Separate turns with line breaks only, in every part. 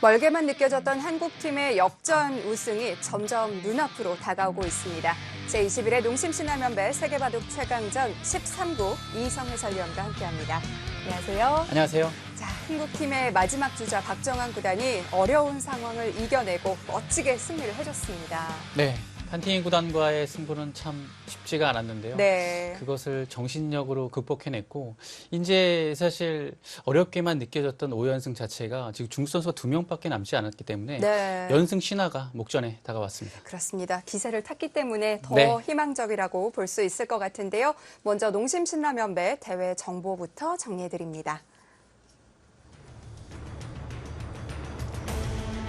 멀게만 느껴졌던 한국팀의 역전 우승이 점점 눈앞으로 다가오고 있습니다. 제21회 농심신라면배 세계바둑 최강전 13구 이희성 해설위원과 함께합니다. 안녕하세요.
안녕하세요.
자, 한국팀의 마지막 주자 박정환 구단이 어려운 상황을 이겨내고 멋지게 승리를 해줬습니다.
네, 판팅이 구단과의 승부는 참 쉽지가 않았는데요.
네.
그것을 정신력으로 극복해냈고 이제 사실 어렵게만 느껴졌던 5연승 자체가 지금 중국 선수가 2명밖에 남지 않았기 때문에
네.
연승 신화가 목전에 다가왔습니다.
그렇습니다. 기세를 탔기 때문에 더
네.
희망적이라고 볼 수 있을 것 같은데요. 먼저 농심신라면배 대회 정보부터 정리해드립니다.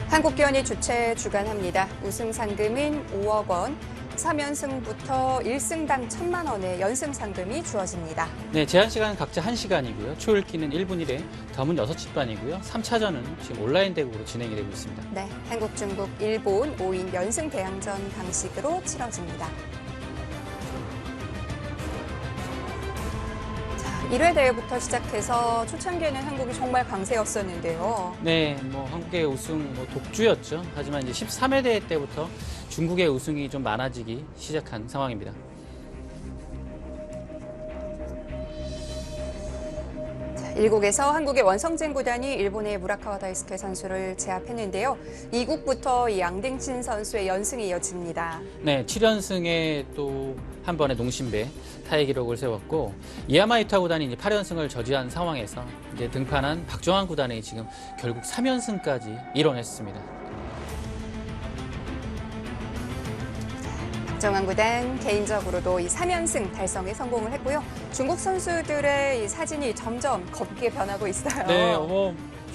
한국기원이 주최 주관합니다. 우승 상금인 5억 원, 3연승부터 1승당 1,000만 원의 연승 상금이 주어집니다.
네, 제한 시간은 각자 1시간이고요. 초읽기는 1분 1회, 다음은 6집반이고요. 3차전은 지금 온라인 대국으로 진행이 되고 있습니다.
네, 한국, 중국, 일본 5인 연승 대항전 방식으로 치러집니다. 1회 대회부터 시작해서 초창기에는 한국이 정말 강세였었는데요.
네, 한국의 우승 독주였죠. 하지만 이제 13회 대회 때부터 중국의 우승이 좀 많아지기 시작한 상황입니다.
자, 1국에서 한국의 원성진 구단이 일본의 무라카와 다이스케 선수를 제압했는데요. 2국부터 양딩친 선수의 연승이 이어집니다.
네, 7연승에 또 한 번의 농심배 타의 기록을 세웠고 이야마유타 구단이 이제 8연승을 저지한 상황에서 이제 등판한 박정환 구단이 지금 결국 3연승까지 이뤄냈습니다.
박정환 구단 개인적으로도 이 3연승 달성에 성공을 했고요. 중국 선수들의 이 사진이 점점 검게 변하고 있어요.
네,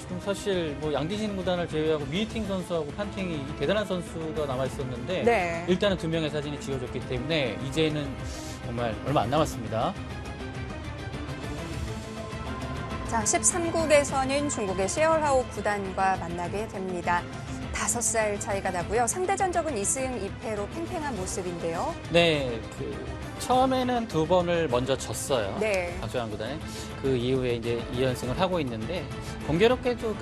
지금 사실 양딩신 구단을 제외하고 미이팅 선수하고 판팅이 대단한 선수가 남아 있었는데
네.
일단은 2명의 사진이 지워졌기 때문에 이제는 정말 얼마 안 남았습니다.
자, 13국에서는 중국의 시얼하오 구단과 만나게 됩니다. 5살 차이가 나고요. 상대 전적은 2승 2패로 팽팽한 모습인데요.
네, 처음에는 2번을 먼저 졌어요.
네.
박정환 구단에. 그 이후에 이제 2연승을 하고 있는데 공교롭게도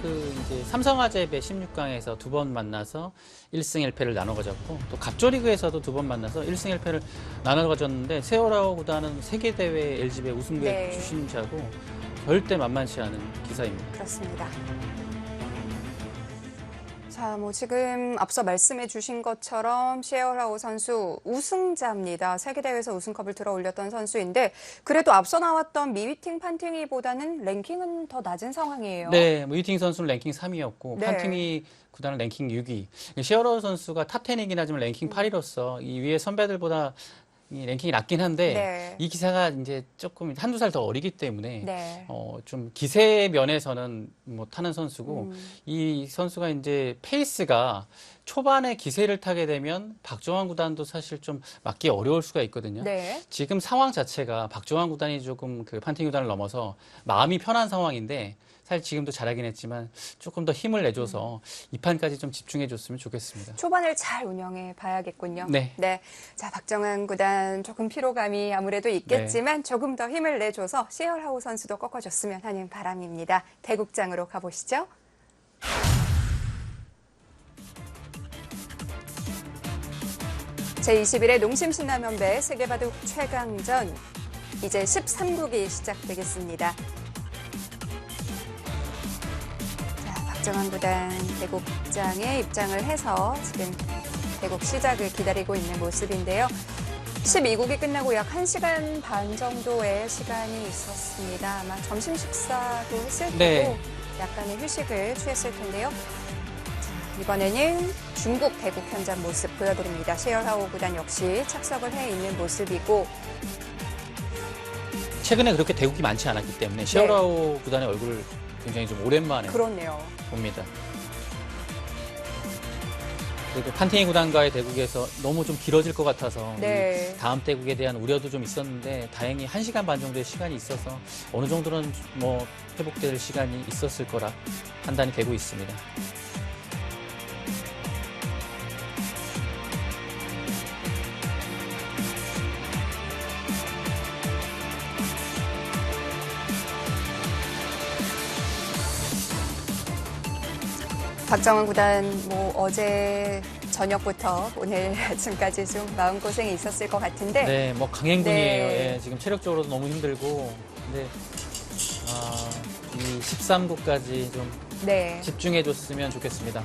이제 삼성화재배 16강에서 2번 만나서 1승 1패를 나눠 가졌고 또 갑조리그에서도 2번 만나서 1승 1패를 나눠 가졌는데 세월하오 구단은 세계대회 LG배 우승배
네.
출신자고 절대 만만치 않은 기사입니다.
그렇습니다. 자, 지금 앞서 말씀해 주신 것처럼 시에어라오 선수 우승자입니다. 세계대회에서 우승컵을 들어 올렸던 선수인데 그래도 앞서 나왔던 미위팅 판팅이보다는 랭킹은 더 낮은 상황이에요.
네, 미위팅 선수는 랭킹 3위였고
네.
판팅이 구단은 랭킹 6위. 시에어라오 선수가 탑10이긴 하지만 랭킹 8위로서 이 위에 선배들보다 이 랭킹이 낮긴 한데
네.
이 기사가 이제 조금 한두 살 더 어리기 때문에
네.
좀 기세 면에서는 타는 선수고 이 선수가 이제 페이스가 초반에 기세를 타게 되면 박정환 구단도 사실 좀 막기 어려울 수가 있거든요.
네.
지금 상황 자체가 박정환 구단이 조금 판팅 구단을 넘어서 마음이 편한 상황인데 사실 지금도 잘하긴 했지만 조금 더 힘을 내줘서 이 판까지 좀 집중해줬으면 좋겠습니다.
초반을 잘 운영해 봐야겠군요.
네.
자, 박정환 구단 조금 피로감이 아무래도 있겠지만 조금 더 힘을 내줘서 시에어라오 선수도 꺾어줬으면 하는 바람입니다. 대국장으로 가보시죠. 제21회 농심신라면배 세계바둑 최강전 이제 13국이 시작되겠습니다. 자, 박정환 구단 대국장에 입장을 해서 지금 대국 시작을 기다리고 있는 모습인데요. 12국이 끝나고 약 1시간 반 정도의 시간이 있었습니다. 아마 점심 식사도 했을 테고
네.
약간의 휴식을 취했을 텐데요. 이번에는 중국 대국 현장 모습 보여드립니다. 시에어라오 구단 역시 착석을 해 있는 모습이고
최근에 그렇게 대국이 많지 않았기 때문에 시에어라오 구단의 얼굴을 굉장히 좀 오랜만에
그렇네요.
봅니다. 그리고 판팅이 구단과의 대국에서 너무 좀 길어질 것 같아서
네.
이 다음 대국에 대한 우려도 좀 있었는데 다행히 1시간 반 정도의 시간이 있어서 어느 정도는 회복될 시간이 있었을 거라 판단이 되고 있습니다.
박정은 구단 어제 저녁부터 오늘 아침까지 좀 마음고생이 있었을 것 같은데.
네, 뭐 강행군이에요.
네.
예, 지금 체력적으로도 너무 힘들고. 근데 이 13구까지 좀
네.
집중해줬으면 좋겠습니다.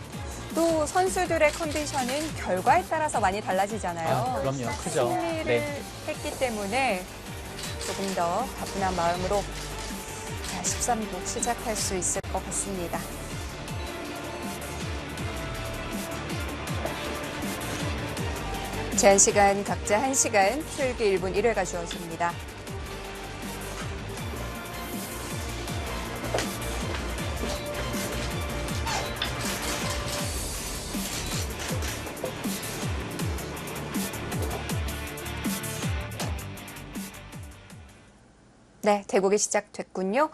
또 선수들의 컨디션은 결과에 따라서 많이 달라지잖아요.
그럼요. 크죠.
승리를
네.
했기 때문에 조금 더 가뿐한 마음으로 13국 시작할 수 있을 것 같습니다. 제한 시간 각자 1시간, 풀기 1분 1회가 주어집니다. 네, 대국이 시작됐군요.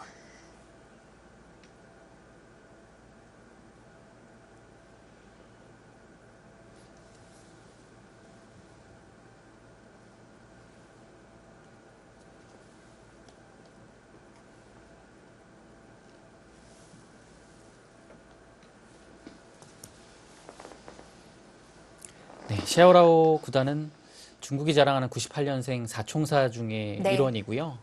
네, 샤오라오 구단은 중국이 자랑하는 98년생 4총사 중에
네.
일원이고요.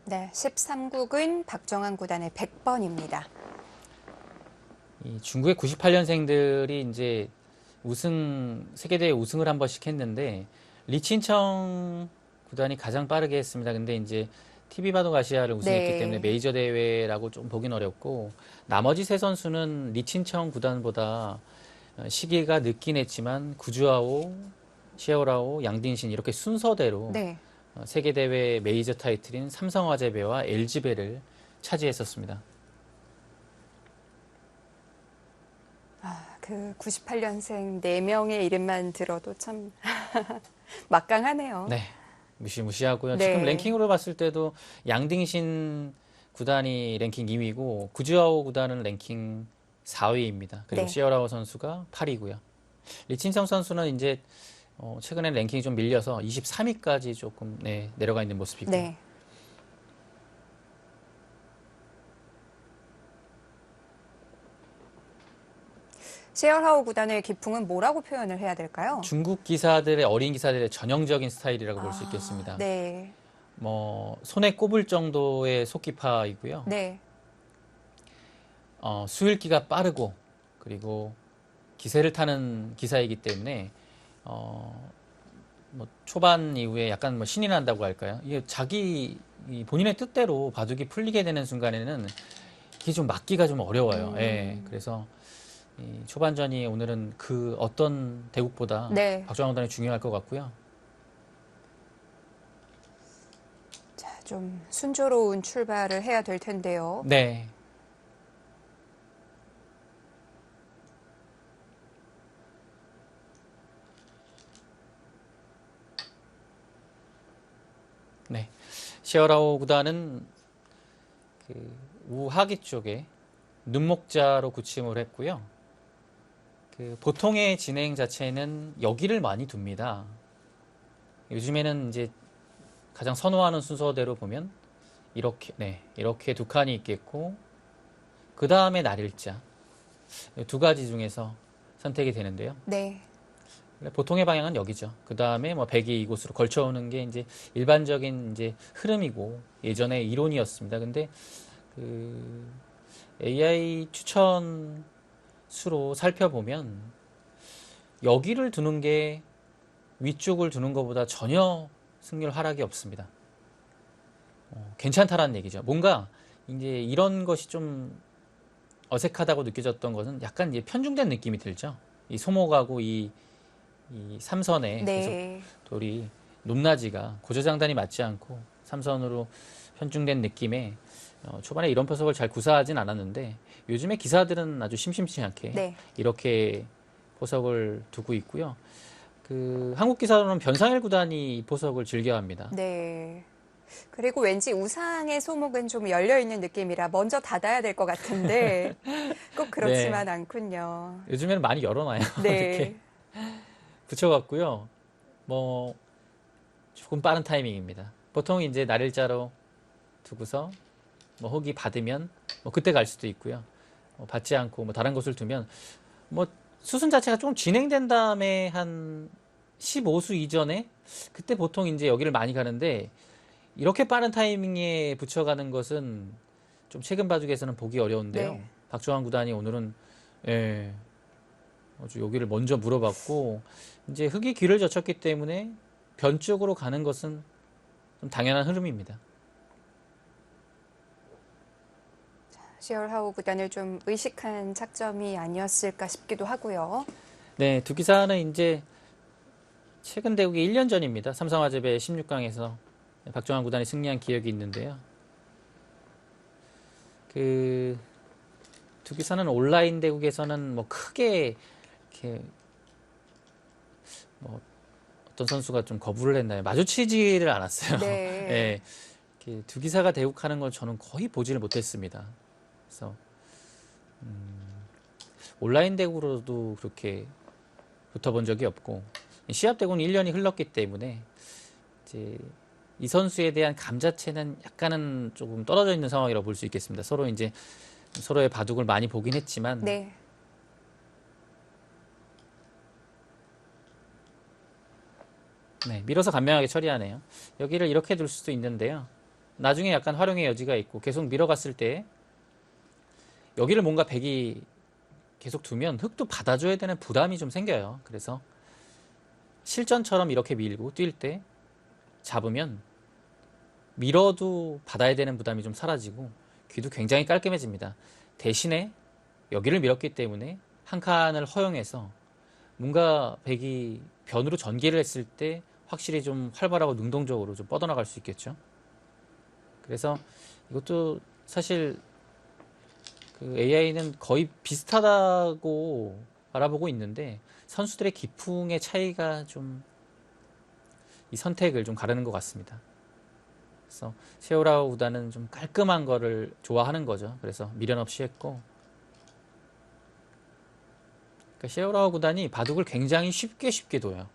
네, 13국은 박정한 구단의 100번입니다.
이 중국의 98년생들이 이제 세계대회 우승을 한 번씩 했는데, 리친청 구단이 가장 빠르게 했습니다. 근데 이제 TV바둑 아시아를 우승했기
네.
때문에 메이저 대회라고 좀 보긴 어렵고, 나머지 세 선수는 리친청 구단보다 시기가 늦긴 했지만, 구주아오, 시아오라오, 양딩신 이렇게 순서대로
네.
세계대회 메이저 타이틀인 삼성화재배와 LG배를 차지했었습니다.
그 98년생 4명의 이름만 들어도 참 막강하네요.
네, 무시무시하고요.
네.
지금 랭킹으로 봤을 때도 양딩신 구단이 랭킹 2위고 구주아오 구단은 랭킹 4위입니다. 그리고
네.
시어라오 선수가 8위고요. 리친성 선수는 이제 최근에 랭킹이 좀 밀려서 23위까지 조금 내려가 있는 모습이고요.
네. 시얼하오 구단의 기풍은 뭐라고 표현을 해야 될까요?
중국 기사들의 어린 기사들의 전형적인 스타일이라고 볼 수 있겠습니다.
네.
뭐 손에 꼽을 정도의 속기파이고요.
네.
수일기가 빠르고 그리고 기세를 타는 기사이기 때문에 뭐 초반 이후에 약간 뭐 신이 난다고 할까요? 이게 본인의 뜻대로 바둑이 풀리게 되는 순간에는 이게 좀 막기가 좀 어려워요. 예. 그래서 이 초반전이 오늘은 그 어떤 대국보다
네.
박정환 구단이 중요할 것 같고요.
자, 좀 순조로운 출발을 해야 될 텐데요.
네. 네. 시어라오 구단은 그 우하기 쪽에 눈목자로 구침을 했고요. 그 보통의 진행 자체는 여기를 많이 둡니다. 요즘에는 이제 가장 선호하는 순서대로 보면 이렇게 두 칸이 있겠고 그 다음에 날일자 두 가지 중에서 선택이 되는데요.
네.
보통의 방향은 여기죠. 그 다음에 뭐 백이 이곳으로 걸쳐오는 게 이제 일반적인 이제 흐름이고 예전의 이론이었습니다. 근데 그 AI 추천 수로 살펴보면 여기를 두는 게 위쪽을 두는 것보다 전혀 승률 하락이 없습니다. 괜찮다라는 얘기죠. 뭔가 이제 이런 것이 좀 어색하다고 느껴졌던 것은 약간 이제 편중된 느낌이 들죠. 이 소목하고 이 삼선의
네.
계속 돌이 높낮이가 고조장단이 맞지 않고 삼선으로 편중된 느낌에 초반에 이런 포석을 잘 구사하진 않았는데 요즘에 기사들은 아주 심심치 않게
네.
이렇게 포석을 두고 있고요. 그 한국 기사로는 변상일 구단이 이 포석을 즐겨합니다.
네. 그리고 왠지 우상의 소목은 좀 열려있는 느낌이라 먼저 닫아야 될 것 같은데 꼭
네.
그렇지만 않군요.
요즘에는 많이 열어놔요. 이렇게
네.
붙여갖고요. 뭐 조금 빠른 타이밍입니다. 보통 이제 날일자로 두고서 뭐 혹이 받으면 뭐 그때 갈 수도 있고요. 받지 않고 뭐 다른 곳을 두면 뭐 수순 자체가 조금 진행된 다음에 한 15수 이전에 그때 보통 이제 여기를 많이 가는데 이렇게 빠른 타이밍에 붙여가는 것은 좀 최근 바둑에서는 보기 어려운데요.
네.
박주환 구단이 오늘은 예, 아주 여기를 먼저 물어봤고 이제 흙이 귀를 젖혔기 때문에 변 쪽으로 가는 것은 좀 당연한 흐름입니다.
시얼하우 구단을 좀 의식한 착점이 아니었을까 싶기도 하고요.
네, 두 기사는 이제 최근 대국이 1년 전입니다. 삼성화재배 16강에서 박정환 구단이 승리한 기억이 있는데요. 그 두 기사는 온라인 대국에서는 뭐 크게 이렇게 뭐 어떤 선수가 좀 거부를 했나요? 마주치지를 않았어요.
네.
예, 이렇게 두 기사가 대국하는 건 저는 거의 보지를 못했습니다. 그래서 온라인 대국으로도 그렇게 붙어본 적이 없고 시합 대국은 1년이 흘렀기 때문에 이제 이 선수에 대한 감 자체는 약간은 조금 떨어져 있는 상황이라고 볼 수 있겠습니다. 서로 이제 서로의 바둑을 많이 보긴 했지만
네.
네, 밀어서 간명하게 처리하네요. 여기를 이렇게 둘 수도 있는데요. 나중에 약간 활용의 여지가 있고 계속 밀어갔을 때 여기를 뭔가 백이 계속 두면 흙도 받아줘야 되는 부담이 좀 생겨요. 그래서 실전처럼 이렇게 밀고 뛸 때 잡으면 밀어도 받아야 되는 부담이 좀 사라지고 귀도 굉장히 깔끔해집니다. 대신에 여기를 밀었기 때문에 한 칸을 허용해서 뭔가 백이 변으로 전개를 했을 때 확실히 좀 활발하고 능동적으로 좀 뻗어나갈 수 있겠죠. 그래서 이것도 사실 그 AI는 거의 비슷하다고 알아보고 있는데 선수들의 기풍의 차이가 좀 이 선택을 좀 가르는 것 같습니다. 그래서 세오라우 구단은 좀 깔끔한 거를 좋아하는 거죠. 그래서 미련 없이 했고 그러니까 세오라우 구단이 바둑을 굉장히 쉽게 둬요.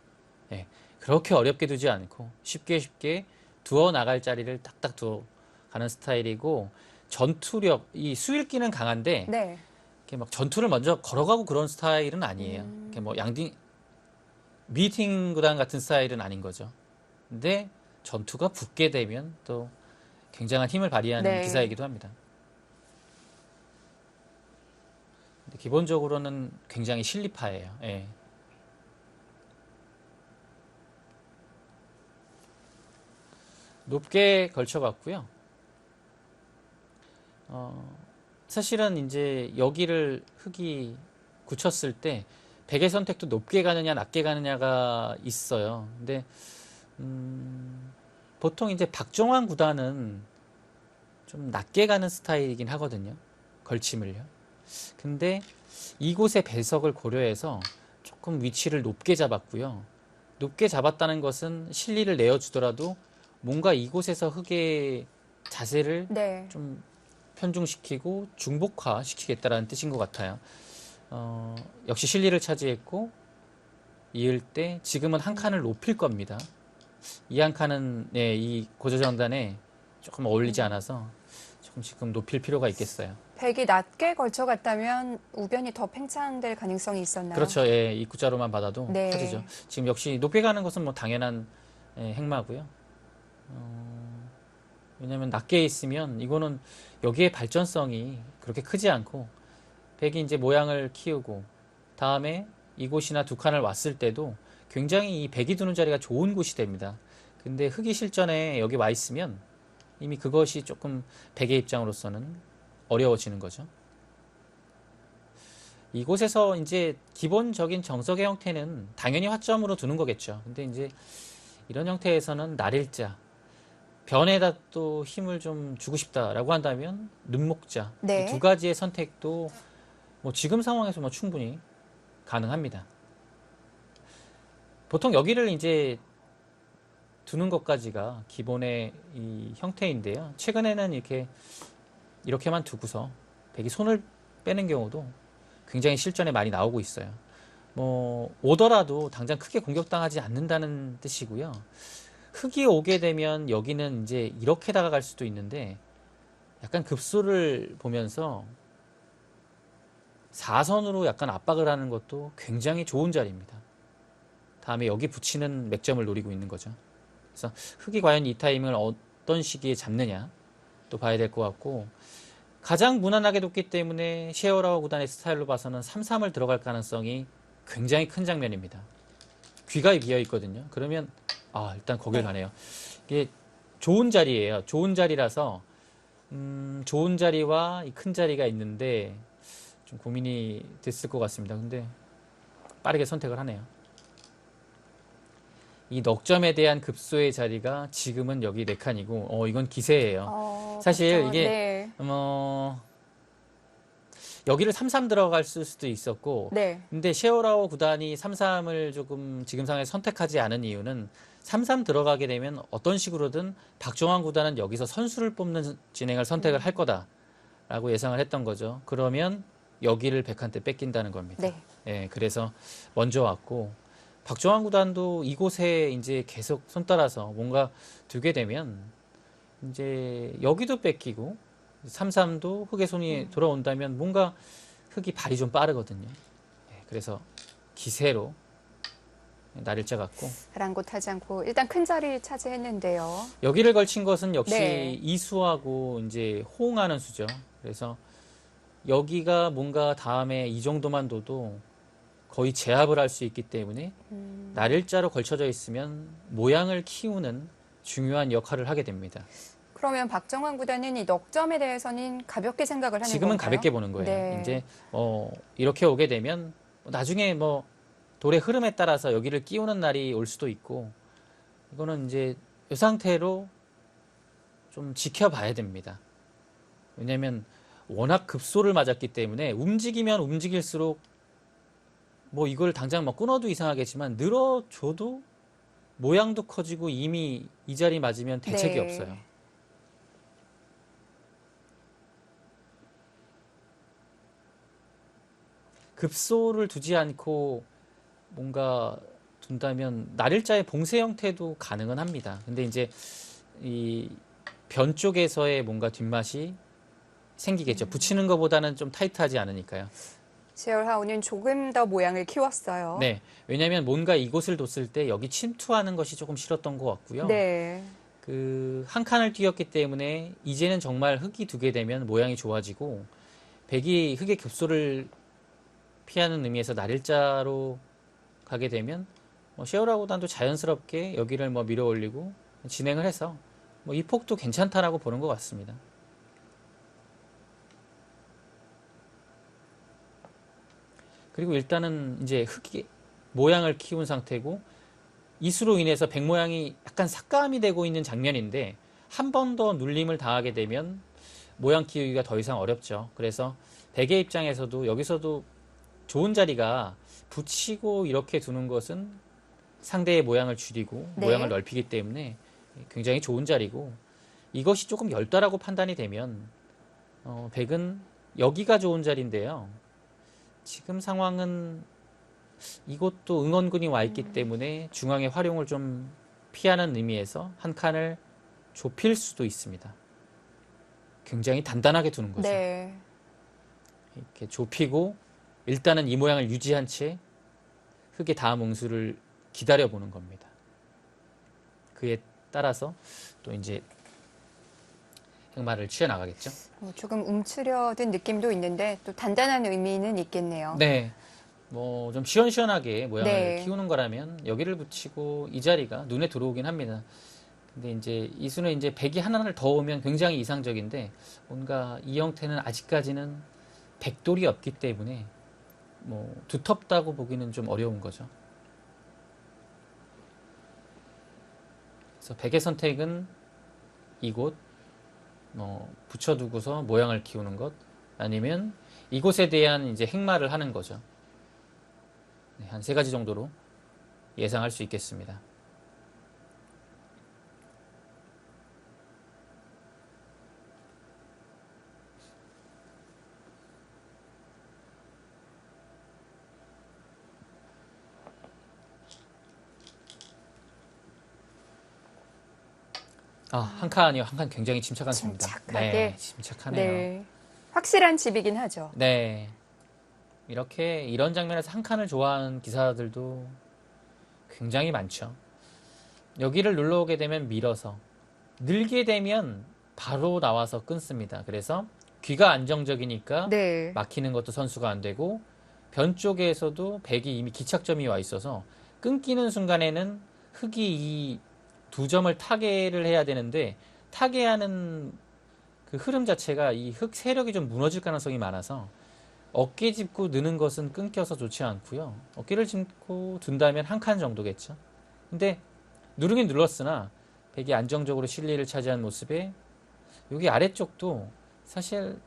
예, 그렇게 어렵게 두지 않고 쉽게 두어 나갈 자리를 딱딱 두어 가는 스타일이고 전투력, 이 수일기는 강한데
네.
이렇게 막 전투를 먼저 걸어가고 그런 스타일은 아니에요. 이렇게 뭐 양딩 미팅 구단 같은 스타일은 아닌 거죠. 근데 전투가 붙게 되면 또 굉장한 힘을 발휘하는
네.
기사이기도 합니다. 근데 기본적으로는 굉장히 실리파예요. 예. 높게 걸쳐갔고요. 사실은 이제 여기를 흙이 굳혔을 때 백의 선택도 높게 가느냐 낮게 가느냐가 있어요. 근데 보통 이제 박종환 구단은 좀 낮게 가는 스타일이긴 하거든요. 걸침을요. 근데 이곳의 배석을 고려해서 조금 위치를 높게 잡았고요. 높게 잡았다는 것은 실리를 내어주더라도 뭔가 이곳에서 흙의 자세를
네.
좀 편중시키고 중복화시키겠다라는 뜻인 것 같아요. 역시 실리를 차지했고 이을 때 지금은 한 칸을 높일 겁니다. 이 한 칸은 네, 이 고조정단에 조금 어울리지 않아서 조금 지금 높일 필요가 있겠어요.
백이 낮게 걸쳐갔다면 우변이 더 팽창될 가능성이 있었나요?
그렇죠. 예, 입구자로만 받아도
네.
커지죠. 지금 역시 높게 가는 것은 뭐 당연한 행마고요. 왜냐하면 낮게 있으면 이거는 여기에 발전성이 그렇게 크지 않고 백이 이제 모양을 키우고 다음에 이곳이나 두 칸을 왔을 때도 굉장히 이 백이 두는 자리가 좋은 곳이 됩니다. 근데 흙이 실전에 여기 와 있으면 이미 그것이 조금 백의 입장으로서는 어려워지는 거죠. 이곳에서 이제 기본적인 정석의 형태는 당연히 화점으로 두는 거겠죠. 근데 이제 이런 형태에서는 날일자, 변에다 또 힘을 좀 주고 싶다라고 한다면 눈목자,
네.
이 두 가지의 선택도 뭐 지금 상황에서 뭐 충분히 가능합니다. 보통 여기를 이제 두는 것까지가 기본의 이 형태인데요. 최근에는 이렇게만 두고서 백이 손을 빼는 경우도 굉장히 실전에 많이 나오고 있어요. 뭐 오더라도 당장 크게 공격당하지 않는다는 뜻이고요. 흑이 오게 되면 여기는 이제 이렇게 다가갈 수도 있는데 약간 급소를 보면서 4선으로 약간 압박을 하는 것도 굉장히 좋은 자리입니다. 다음에 여기 붙이는 맥점을 노리고 있는 거죠. 그래서 흑이 과연 이 타이밍을 어떤 시기에 잡느냐 또 봐야 될 것 같고, 가장 무난하게 뒀기 때문에 셰어라우 구단의 스타일로 봐서는 3-3을 들어갈 가능성이 굉장히 큰 장면입니다. 귀가 비어 있거든요. 그러면 일단 거길 가네요. 이게 좋은 자리예요. 좋은 자리라서 좋은 자리와 이 큰 자리가 있는데 좀 고민이 됐을 것 같습니다. 근데 빠르게 선택을 하네요. 이 넉점에 대한 급소의 자리가 지금은 여기 4칸이고 이건 기세예요. 사실 이게 여기를 3-3 들어갈 수도 있었고,
네.
근데 셰어라오 구단이 3-3을 조금 지금 상황에 선택하지 않은 이유는 3-3 들어가게 되면 어떤 식으로든 박종환 구단은 여기서 선수를 뽑는 진행을 선택을 할 거다라고 예상을 했던 거죠. 그러면 여기를 백한테 뺏긴다는 겁니다.
네.
예, 그래서 먼저 왔고, 박종환 구단도 이곳에 이제 계속 손 따라서 뭔가 두게 되면 이제 여기도 뺏기고 3-3도 흑의 손이 돌아온다면 뭔가 흑이 발이 좀 빠르거든요. 예, 그래서 기세로 날일자 같고,
아랑곳하지 않고 일단 큰 자리 차지했는데요.
여기를 걸친 것은 역시
네.
이수하고 이제 호응하는 수죠. 그래서 여기가 뭔가 다음에 이 정도만 둬도 거의 제압을 할 수 있기 때문에 날일자로 걸쳐져 있으면 모양을 키우는 중요한 역할을 하게 됩니다.
그러면 박정환 구단은 이 넉점에 대해서는 가볍게 생각을 하는
지금은
건가요?
가볍게 보는 거예요.
네.
이제 이렇게 오게 되면 나중에 뭐 돌의 흐름에 따라서 여기를 끼우는 날이 올 수도 있고, 이거는 이제 이 상태로 좀 지켜봐야 됩니다. 왜냐하면 워낙 급소를 맞았기 때문에 움직이면 움직일수록 뭐 이걸 당장 막 끊어도 이상하겠지만 늘어줘도 모양도 커지고 이미 이 자리 맞으면 대책이
네.
없어요. 급소를 두지 않고 뭔가 둔다면 날일자의 봉쇄 형태도 가능은 합니다. 근데 이제 이 변 쪽에서의 뭔가 뒷맛이 생기겠죠. 붙이는 것보다는 좀 타이트하지 않으니까요.
셰어하우는 조금 더 모양을 키웠어요.
네, 왜냐하면 뭔가 이곳을 뒀을 때 여기 침투하는 것이 조금 싫었던 것 같고요.
네.
그 한 칸을 띄었기 때문에 이제는 정말 흑이 두게 되면 모양이 좋아지고, 백이 흑의 급소를 피하는 의미에서 날일자로 가게 되면 셰어라우 구단도 자연스럽게 여기를 뭐 밀어 올리고 진행을 해서 이 폭도 괜찮다라고 보는 것 같습니다. 그리고 일단은 이제 흑이 모양을 키운 상태고, 이수로 인해서 백 모양이 약간 삭감이 되고 있는 장면인데 한 번 더 눌림을 당하게 되면 모양 키우기가 더 이상 어렵죠. 그래서 백의 입장에서도 여기서도 좋은 자리가 붙이고 이렇게 두는 것은 상대의 모양을 줄이고
네.
모양을 넓히기 때문에 굉장히 좋은 자리고, 이것이 조금 열다라고 판단이 되면 백은 여기가 좋은 자리인데요. 지금 상황은 이것도 응원군이 와 있기 때문에 중앙의 활용을 좀 피하는 의미에서 한 칸을 좁힐 수도 있습니다. 굉장히 단단하게 두는 거죠.
네.
이렇게 좁히고 일단은 이 모양을 유지한 채 흑의 다음 응수를 기다려보는 겁니다. 그에 따라서 또 이제 행마를 취해 나가겠죠.
조금 움츠려든 느낌도 있는데 또 단단한 의미는 있겠네요.
네. 뭐 좀 시원시원하게 모양을
네.
키우는 거라면 여기를 붙이고 이 자리가 눈에 들어오긴 합니다. 근데 이제 이수는 이제 백이 하나를 더 오면 굉장히 이상적인데 뭔가 이 형태는 아직까지는 백돌이 없기 때문에 뭐 두텁다고 보기는 좀 어려운 거죠. 그래서 백의 선택은 이곳 붙여두고서 모양을 키우는 것, 아니면 이곳에 대한 이제 행마를 하는 거죠. 한 3가지 정도로 예상할 수 있겠습니다. 한 칸이요. 한 칸 굉장히 침착한 수입니다.
침착하게.
네, 침착하네요.
네. 확실한 집이긴 하죠.
네. 이렇게 이런 장면에서 한 칸을 좋아하는 기사들도 굉장히 많죠. 여기를 눌러오게 되면 밀어서 늘게 되면 바로 나와서 끊습니다. 그래서 귀가 안정적이니까
네.
막히는 것도 선수가 안 되고 변 쪽에서도 백이 이미 기착점이 와 있어서 끊기는 순간에는 흑이 이 두 점을 타개를 해야 되는데 타개하는 그 흐름 자체가 이 흑 세력이 좀 무너질 가능성이 많아서 어깨 짚고 느는 것은 끊겨서 좋지 않고요. 어깨를 짚고 둔다면 한 칸 정도겠죠. 근데 누르긴 눌렀으나 백이 안정적으로 실리를 차지한 모습에 여기 아래쪽도 사실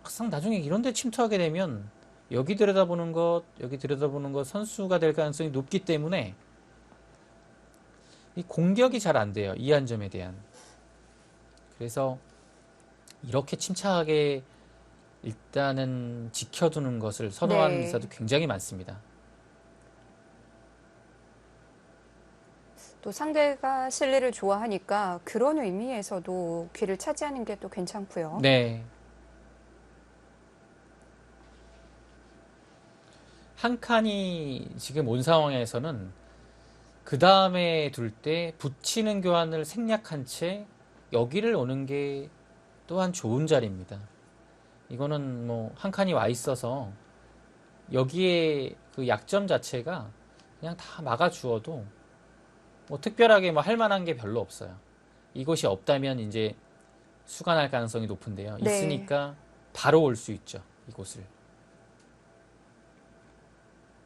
막상 나중에 이런 데 침투하게 되면 여기 들여다보는 것, 여기 들여다보는 것 선수가 될 가능성이 높기 때문에 이 공격이 잘 안 돼요. 이 한 점에 대한. 그래서 이렇게 침착하게 일단은 지켜두는 것을 선호하는
네.
기사도 굉장히 많습니다.
또 상대가 실리를 좋아하니까 그런 의미에서도 귀를 차지하는 게 또 괜찮고요.
네. 한 칸이 지금 온 상황에서는 그 다음에 둘 때 붙이는 교환을 생략한 채 여기를 오는 게 또한 좋은 자리입니다. 이거는 뭐 한 칸이 와 있어서 여기에 그 약점 자체가 그냥 다 막아주어도 뭐 특별하게 뭐 할 만한 게 별로 없어요. 이것이 없다면 이제 수가 날 가능성이 높은데요.
네.
있으니까 바로 올 수 있죠. 이곳을.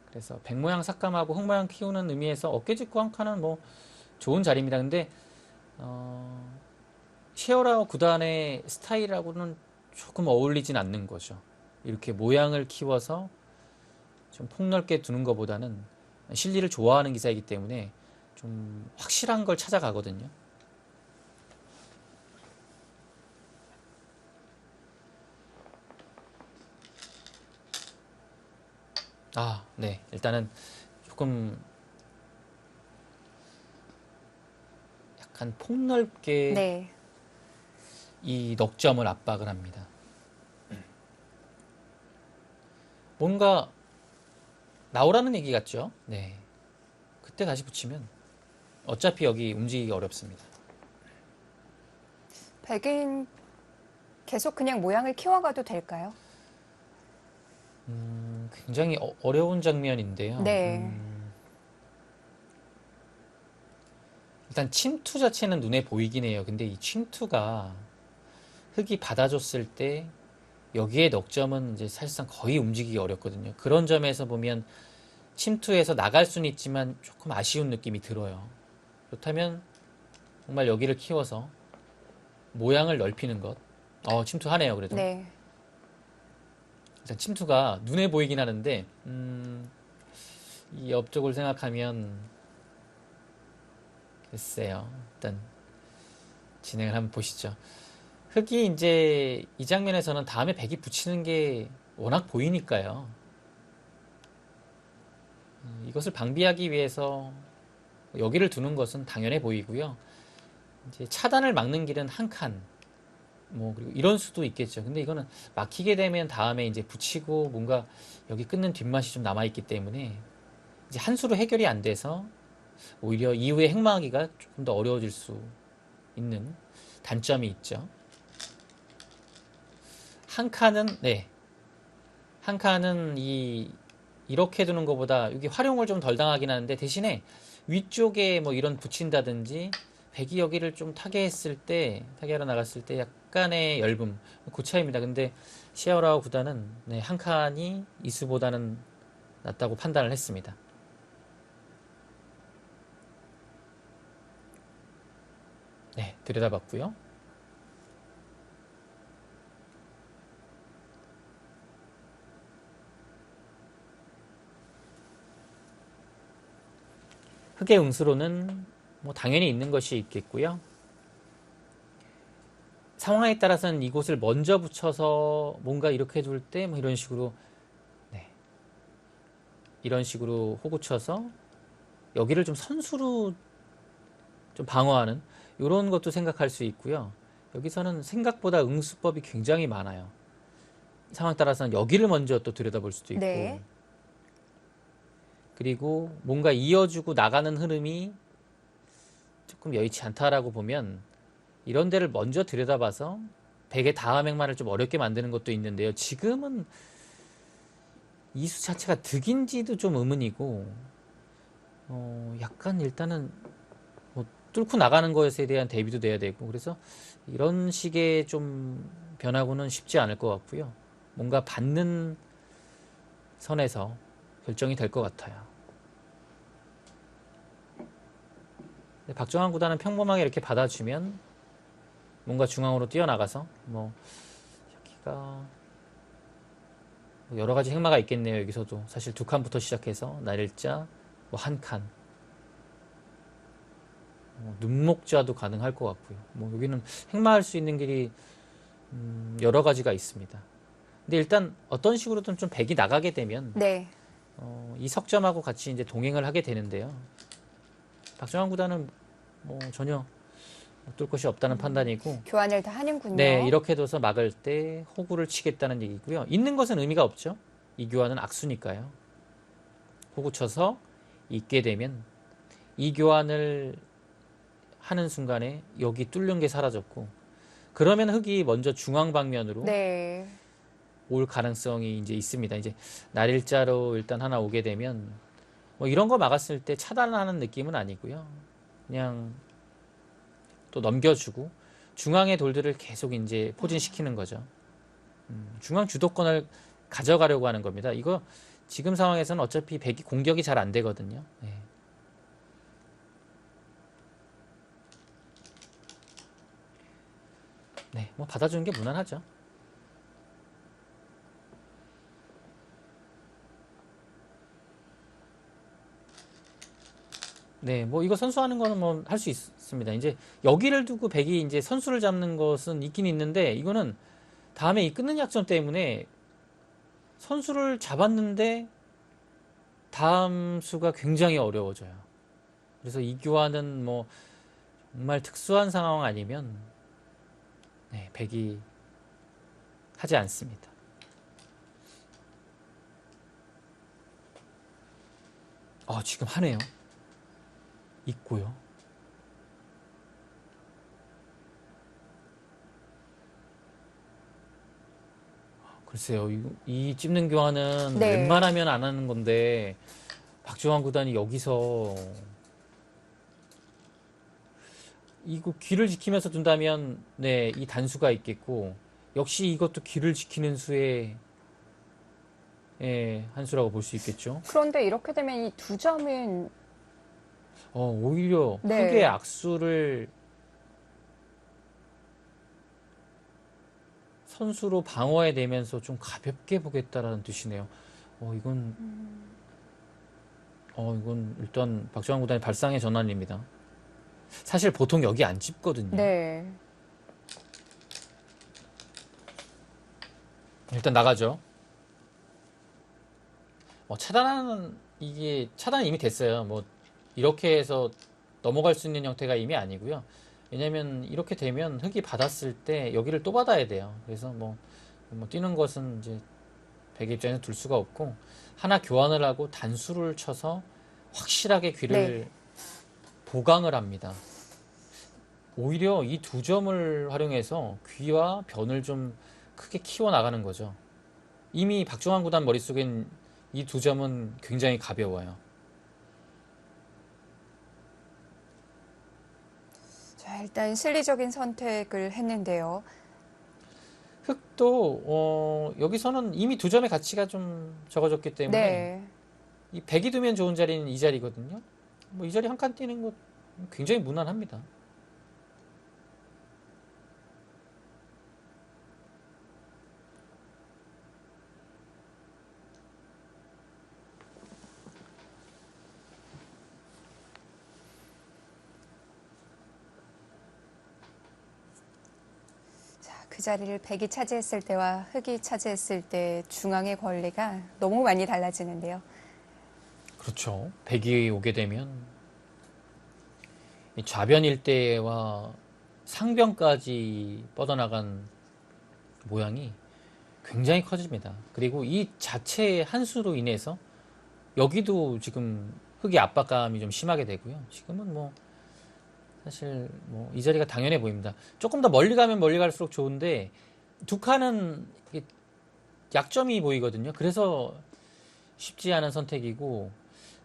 그래서 백 모양 삭감하고 흑 모양 키우는 의미에서 어깨 짚고 한 칸은 뭐 좋은 자리입니다. 근데 시어라우 구단의 스타일하고는 조금 어울리진 않는 거죠. 이렇게 모양을 키워서 좀 폭넓게 두는 것보다는 실리를 좋아하는 기사이기 때문에 좀 확실한 걸 찾아가거든요. 네. 일단은 조금 약간 폭넓게
네.
이 넉점을 압박을 합니다. 뭔가 나오라는 얘기 같죠? 네. 그때 다시 붙이면 어차피 여기 움직이기 어렵습니다.
백인 계속 그냥 모양을 키워가도 될까요?
굉장히 어려운 장면인데요.
네.
일단 침투 자체는 눈에 보이긴 해요. 근데 이 침투가 흙이 받아줬을 때 여기에 넉점은 이제 사실상 거의 움직이기 어렵거든요. 그런 점에서 보면 침투해서 나갈 수는 있지만 조금 아쉬운 느낌이 들어요. 그렇다면 정말 여기를 키워서 모양을 넓히는 것. 침투하네요, 그래도.
네.
일단 침투가 눈에 보이긴 하는데, 이 옆쪽을 생각하면, 글쎄요. 일단, 진행을 한번 보시죠. 흑이 이제 이 장면에서는 다음에 백이 붙이는 게 워낙 보이니까요. 이것을 방비하기 위해서 여기를 두는 것은 당연해 보이고요. 이제 차단을 막는 길은 한 칸. 뭐 그리고 이런 수도 있겠죠. 근데 이거는 막히게 되면 다음에 이제 붙이고 뭔가 여기 끊는 뒷맛이 좀 남아 있기 때문에 이제 한 수로 해결이 안 돼서 오히려 이후에 행망하기가 조금 더 어려워질 수 있는 단점이 있죠. 한 칸은 한 칸은 이렇게 두는 것보다 여기 활용을 좀 덜 당하긴 하는데 대신에 위쪽에 뭐 이런 붙인다든지 백이 여기를 좀 타개하러 나갔을 때 약간의 얇음, 그 차이입니다. 근데 시아오라오 구단은 한 칸이 이수보다는 낫다고 판단을 했습니다. 네, 들여다봤고요. 흑의 응수로는 뭐 당연히 있는 것이 있겠고요. 상황에 따라서는 이곳을 먼저 붙여서 뭔가 이렇게 둘 때 뭐 이런 식으로 이런 식으로 호구 쳐서 여기를 좀 선수로 좀 방어하는 이런 것도 생각할 수 있고요. 여기서는 생각보다 응수법이 굉장히 많아요. 상황 따라서는 여기를 먼저 또 들여다볼 수도 있고
네.
그리고 뭔가 이어주고 나가는 흐름이 조금 여의치 않다라고 보면 이런 데를 먼저 들여다봐서 백의 다음 행만을 좀 어렵게 만드는 것도 있는데요. 지금은 이 수 자체가 득인지도 좀 의문이고 약간 일단은 뭐 뚫고 나가는 것에 대한 대비도 돼야 되고 그래서 이런 식의 좀 변화고는 쉽지 않을 것 같고요. 뭔가 받는 선에서 결정이 될 것 같아요. 박정환 구단은 평범하게 이렇게 받아주면 뭔가 중앙으로 뛰어나가서 뭐 여기가 여러 가지 행마가 있겠네요. 여기서도 사실 두 칸부터 시작해서 날일자 뭐 한 칸, 눈목자도 가능할 것 같고요. 뭐 여기는 행마할 수 있는 길이 여러 가지가 있습니다. 근데 일단 어떤 식으로든 좀 백이 나가게 되면
네.
이 석점하고 같이 이제 동행을 하게 되는데요. 박정환 구단은 뭐 전혀 어떨 것이 없다는 판단이고
교환을 다 하는군요.
네, 이렇게 둬서 막을 때 호구를 치겠다는 얘기고요. 있는 것은 의미가 없죠. 이 교환은 악수니까요. 호구 쳐서 있게 되면 이 교환을 하는 순간에 여기 뚫는 게 사라졌고 그러면 흙이 먼저 중앙 방면으로
네.
올 가능성이 이제 있습니다. 이제 날일자로 일단 하나 오게 되면 뭐 이런 거 막았을 때 차단하는 느낌은 아니고요. 그냥 또 넘겨주고 중앙의 돌들을 계속 이제 포진시키는 거죠. 중앙 주도권을 가져가려고 하는 겁니다. 이거 지금 상황에서는 어차피 백이 공격이 잘 안 되거든요. 네. 네, 뭐 받아주는 게 무난하죠. 네, 뭐 이거 선수하는 거는 뭐 할 수 있습니다. 이제 여기를 두고 백이 이제 선수를 잡는 것은 있긴 있는데 이거는 다음에 이 끊는 약점 때문에 선수를 잡았는데 다음 수가 굉장히 어려워져요. 그래서 이 교환은 뭐 정말 특수한 상황 아니면 네, 백이 하지 않습니다. 지금 하네요. 있고요. 글쎄요, 이 찝는 교환은
네.
웬만하면 안 하는 건데 박정환 구단이 여기서 이거 귀를 지키면서 둔다면 네, 이 단수가 있겠고 역시 이것도 귀를 지키는 수의 한 수라고 볼 수 있겠죠.
그런데 이렇게 되면 이 두 점은
오히려
네.
흙의 악수를 선수로 방어해 내면서 좀 가볍게 보겠다라는 뜻이네요. 이건 일단 박정환 구단의 발상의 전환입니다. 사실 보통 여기 안 찝거든요.
네.
일단 나가죠. 차단하는 이게 차단이 이미 됐어요. 뭐 이렇게 해서 넘어갈 수 있는 형태가 이미 아니고요. 왜냐면 이렇게 되면 흙이 받았을 때 여기를 또 받아야 돼요. 그래서 뭐 뛰는 것은 이제 백의 입장에서 둘 수가 없고 하나 교환을 하고 단수를 쳐서 확실하게 귀를
네.
보강을 합니다. 오히려 이 두 점을 활용해서 귀와 변을 좀 크게 키워나가는 거죠. 이미 박정환 구단 머릿속엔 이 두 점은 굉장히 가벼워요.
자, 일단 실리적인 선택을 했는데요.
흙도 여기서는 이미 두 점의 가치가 좀 적어졌기 때문에
네.
이 백이 두면 좋은 자리는 이 자리거든요. 뭐 이 자리 한 칸 뛰는 것 굉장히 무난합니다.
그 자리를 백이 차지했을 때와 흙이 차지했을 때 중앙의 권리가 너무 많이 달라지는데요.
그렇죠. 백이 오게 되면 이 좌변 일대와 상변까지 뻗어나간 모양이 굉장히 커집니다. 그리고 이 자체의 한 수로 인해서 여기도 지금 흙의 압박감이 좀 심하게 되고요. 지금은 뭐 사실 뭐 이 자리가 당연해 보입니다. 조금 더 멀리 가면 멀리 갈수록 좋은데 두 칸은 이게 약점이 보이거든요. 그래서 쉽지 않은 선택이고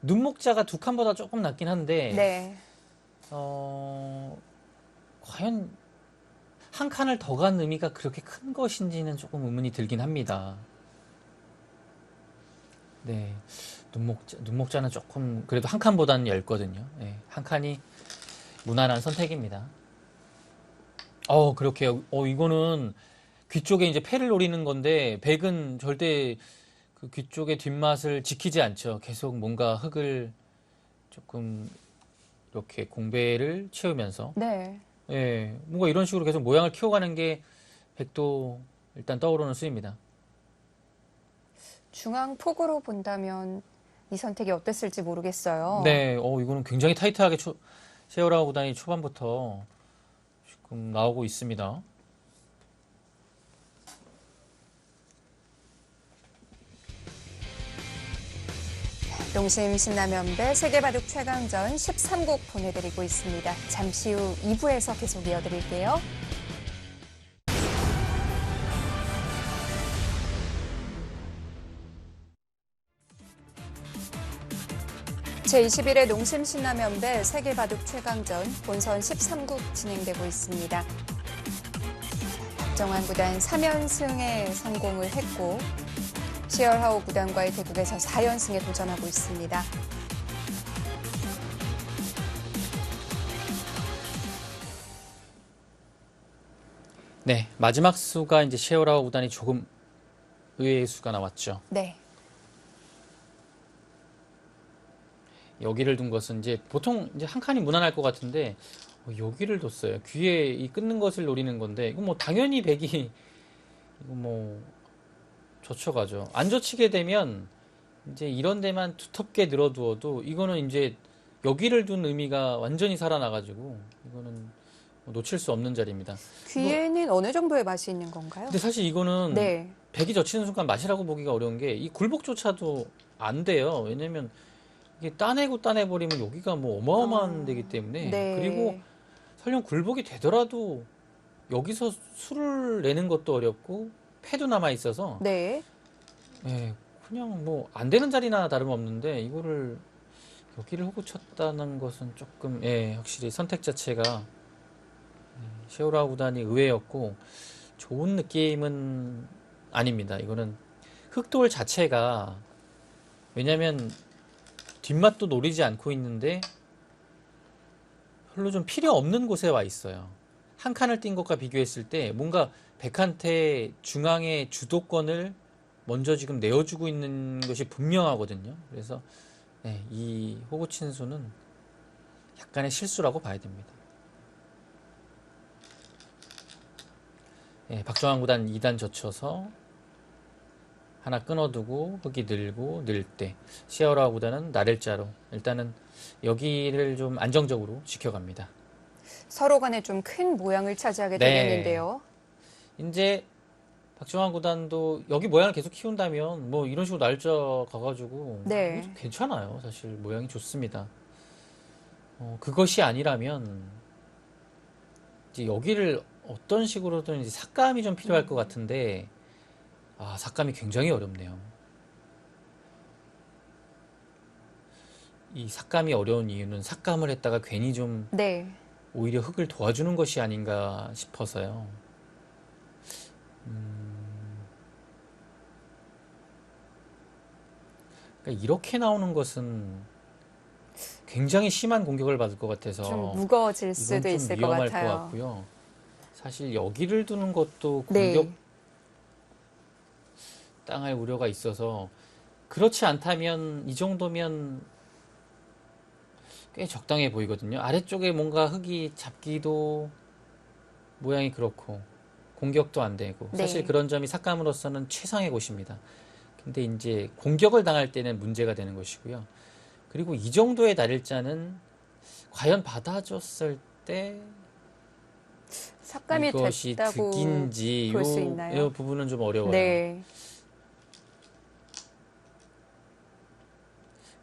눈목자가 두 칸보다 조금 낮긴 한데
네.
과연 한 칸을 더 간 의미가 그렇게 큰 것인지는 조금 의문이 들긴 합니다. 네, 눈목자는 조금 그래도 한 칸보다는 얇거든요. 네, 한 칸이 무난한 선택입니다. 그렇게 이거는 귀 쪽에 이제 패를 노리는 건데 백은 절대 그 귀 쪽의 뒷맛을 지키지 않죠. 계속 뭔가 흙을 조금 이렇게 공배를 채우면서
네.
예, 뭔가 이런 식으로 계속 모양을 키워가는 게 백도 일단 떠오르는 수입니다.
중앙 폭으로 본다면 이 선택이 어땠을지 모르겠어요.
네, 이거는 굉장히 타이트하게 세오라우 구단이 초반부터 지금 나오고 있습니다.
농심 신라면배 세계바둑 최강전 13국 보내드리고 있습니다. 잠시 후 2부에서 계속 이어드릴게요. 제21회 농심 신라면배 세계바둑 최강전 본선 13국 진행되고 있습니다. 박정환 구단 3연승에 성공을 했고 시얼하오 구단과의 대국에서 4연승에 도전하고 있습니다.
네, 마지막 수가 이제 시얼하오 구단이 조금 의외의 수가 나왔죠.
네.
여기를 둔 것은 이제 보통 이제 한 칸이 무난할 것 같은데 여기를 뒀어요. 귀에 이 끊는 것을 노리는 건데 이거 뭐 당연히 백이 이거 뭐 젖혀가죠. 안 젖히게 되면 이제 이런 데만 두텁게 늘어두어도 이거는 이제 여기를 둔 의미가 완전히 살아나가지고 이거는 뭐 놓칠 수 없는 자리입니다.
귀에는 어느 정도의 맛이 있는 건가요?
근데 사실 이거는
네.
백이 젖히는 순간 맛이라고 보기가 어려운 게 이 굴복조차도 안 돼요. 왜냐면 이게 따내고 따내버리면 여기가 뭐 어마어마한 데기 때문에
네.
그리고 설령 굴복이 되더라도 여기서 술을 내는 것도 어렵고 패도 남아 있어서
네.
예, 그냥 뭐 안 되는 자리나 다름없는데 이거를 여기를 호구 쳤다는 것은 조금 확실히 선택 자체가 시오라 구단이 의외였고 좋은 느낌은 아닙니다. 이거는 흑돌 자체가 왜냐면 뒷맛도 노리지 않고 있는데 별로 좀 필요 없는 곳에 와 있어요. 한 칸을 띈 것과 비교했을 때 뭔가 백한테 중앙의 주도권을 먼저 지금 내어주고 있는 것이 분명하거든요. 그래서 이 호구 친수는 약간의 실수라고 봐야 됩니다. 박정환 구단 2단 젖혀서 하나 끊어두고 흙이 늘고 늘 때 시어라 구단은 나렐자로 일단은 여기를 좀 안정적으로 지켜갑니다.
서로 간에 좀 큰 모양을 차지하게
네.
되겠는데요.
이제 박정환 구단도 여기 모양을 계속 키운다면 뭐 이런 식으로 날짜 가가지고
네.
뭐 괜찮아요. 사실 모양이 좋습니다. 그것이 아니라면 이제 여기를 어떤 식으로든 이제 삭감이 좀 필요할 것 같은데 삭감이 굉장히 어렵네요. 이 삭감이 어려운 이유는 삭감을 했다가 괜히 좀
네.
오히려 흙을 도와주는 것이 아닌가 싶어서요. 그러니까 이렇게 나오는 것은 굉장히 심한 공격을 받을 것 같아서
좀 무거워질
이건
수도
좀
있을 것
위험할 것
같아요.
같고요. 사실 여기를 두는 것도
네.
공격 당할 우려가 있어서 그렇지 않다면 이 정도면 꽤 적당해 보이거든요. 아래쪽에 뭔가 흙이 잡기도 모양이 그렇고 공격도 안 되고
네.
사실 그런 점이 삭감으로서는 최상의 곳입니다. 근데 이제 공격을 당할 때는 문제가 되는 것이고요. 그리고 이 정도의 날일자는 과연 받아줬을 때
삭감이
이것이
됐다고
득인지
볼 수
이
있나요?
부분은 좀 어려워요.
네.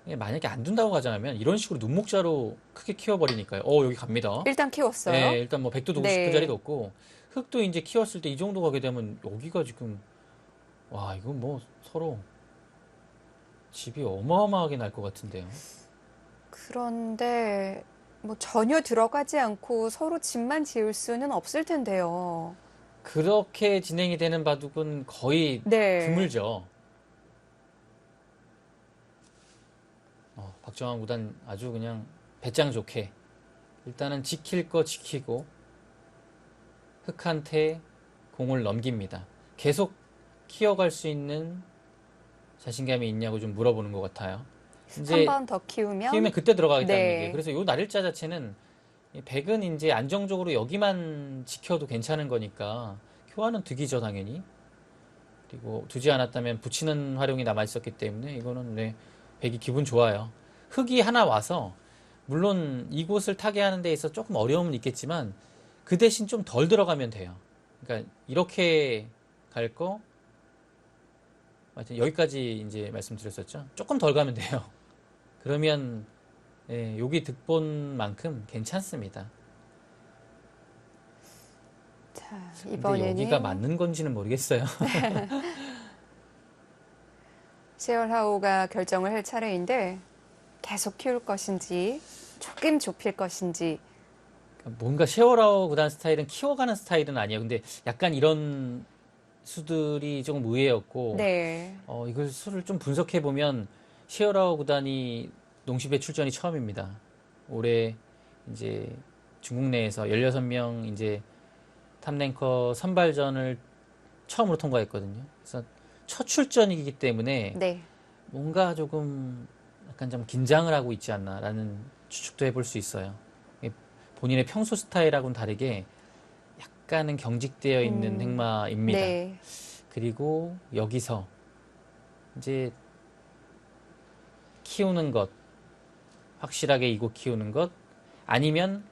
만약에 안 둔다고 가정하면 이런 식으로 눈목자로 크게 키워버리니까요. 여기 갑니다.
일단 키웠어요.
예, 일단 뭐 100도 두고 싶은
네.
자리도 없고 흙도 이제 키웠을 때 이 정도 가게 되면 여기가 지금 와 이건 뭐 서로 집이 어마어마하게 날 것 같은데요.
그런데 뭐 전혀 들어가지 않고 서로 집만 지을 수는 없을 텐데요.
그렇게 진행이 되는 바둑은 거의
네.
드물죠. 박정환 구단 아주 그냥 배짱 좋게 일단은 지킬 거 지키고 흑한테 공을 넘깁니다. 계속 키워갈 수 있는 자신감이 있냐고 좀 물어보는 것 같아요.
한
이제
번 더 키우면
키우면 그때 들어가겠다는
네.
얘기예요. 그래서 요 날일자 자체는 백은 이제 안정적으로 여기만 지켜도 괜찮은 거니까 교환은 득이죠 당연히. 그리고 두지 않았다면 붙이는 활용이 남아 있었기 때문에 이거는 네, 백이 기분 좋아요. 흑이 하나 와서 물론 이곳을 타게 하는 데 있어 조금 어려움은 있겠지만 그 대신 좀 덜 들어가면 돼요. 그러니까 이렇게 갈 거 하여튼 여기까지 이제 말씀드렸었죠. 조금 덜 가면 돼요. 그러면 예, 여기 득본만큼 괜찮습니다.
자,
근데
이번에는
여기가 맞는 건지는 모르겠어요.
셰얼하우가 결정을 할 차례인데 계속 키울 것인지 조금 좁힐 것인지
뭔가 셰어라우 구단 스타일은 키워가는 스타일은 아니에요. 근데 약간 이런 수들이 조금 의외였고
네.
이걸 수를 좀 분석해 보면 셰어라우 구단이 농심배 출전이 처음입니다. 올해 이제 중국 내에서 16명 이제 탑랭커 선발전을 처음으로 통과했거든요. 그래서 첫 출전이기 때문에
네.
뭔가 조금 약간 좀 긴장을 하고 있지 않나라는 추측도 해볼 수 있어요. 본인의 평소 스타일하고는 다르게 약간은 경직되어 있는 행마입니다.
네.
그리고 여기서 이제 키우는 것, 확실하게 이곳 키우는 것, 아니면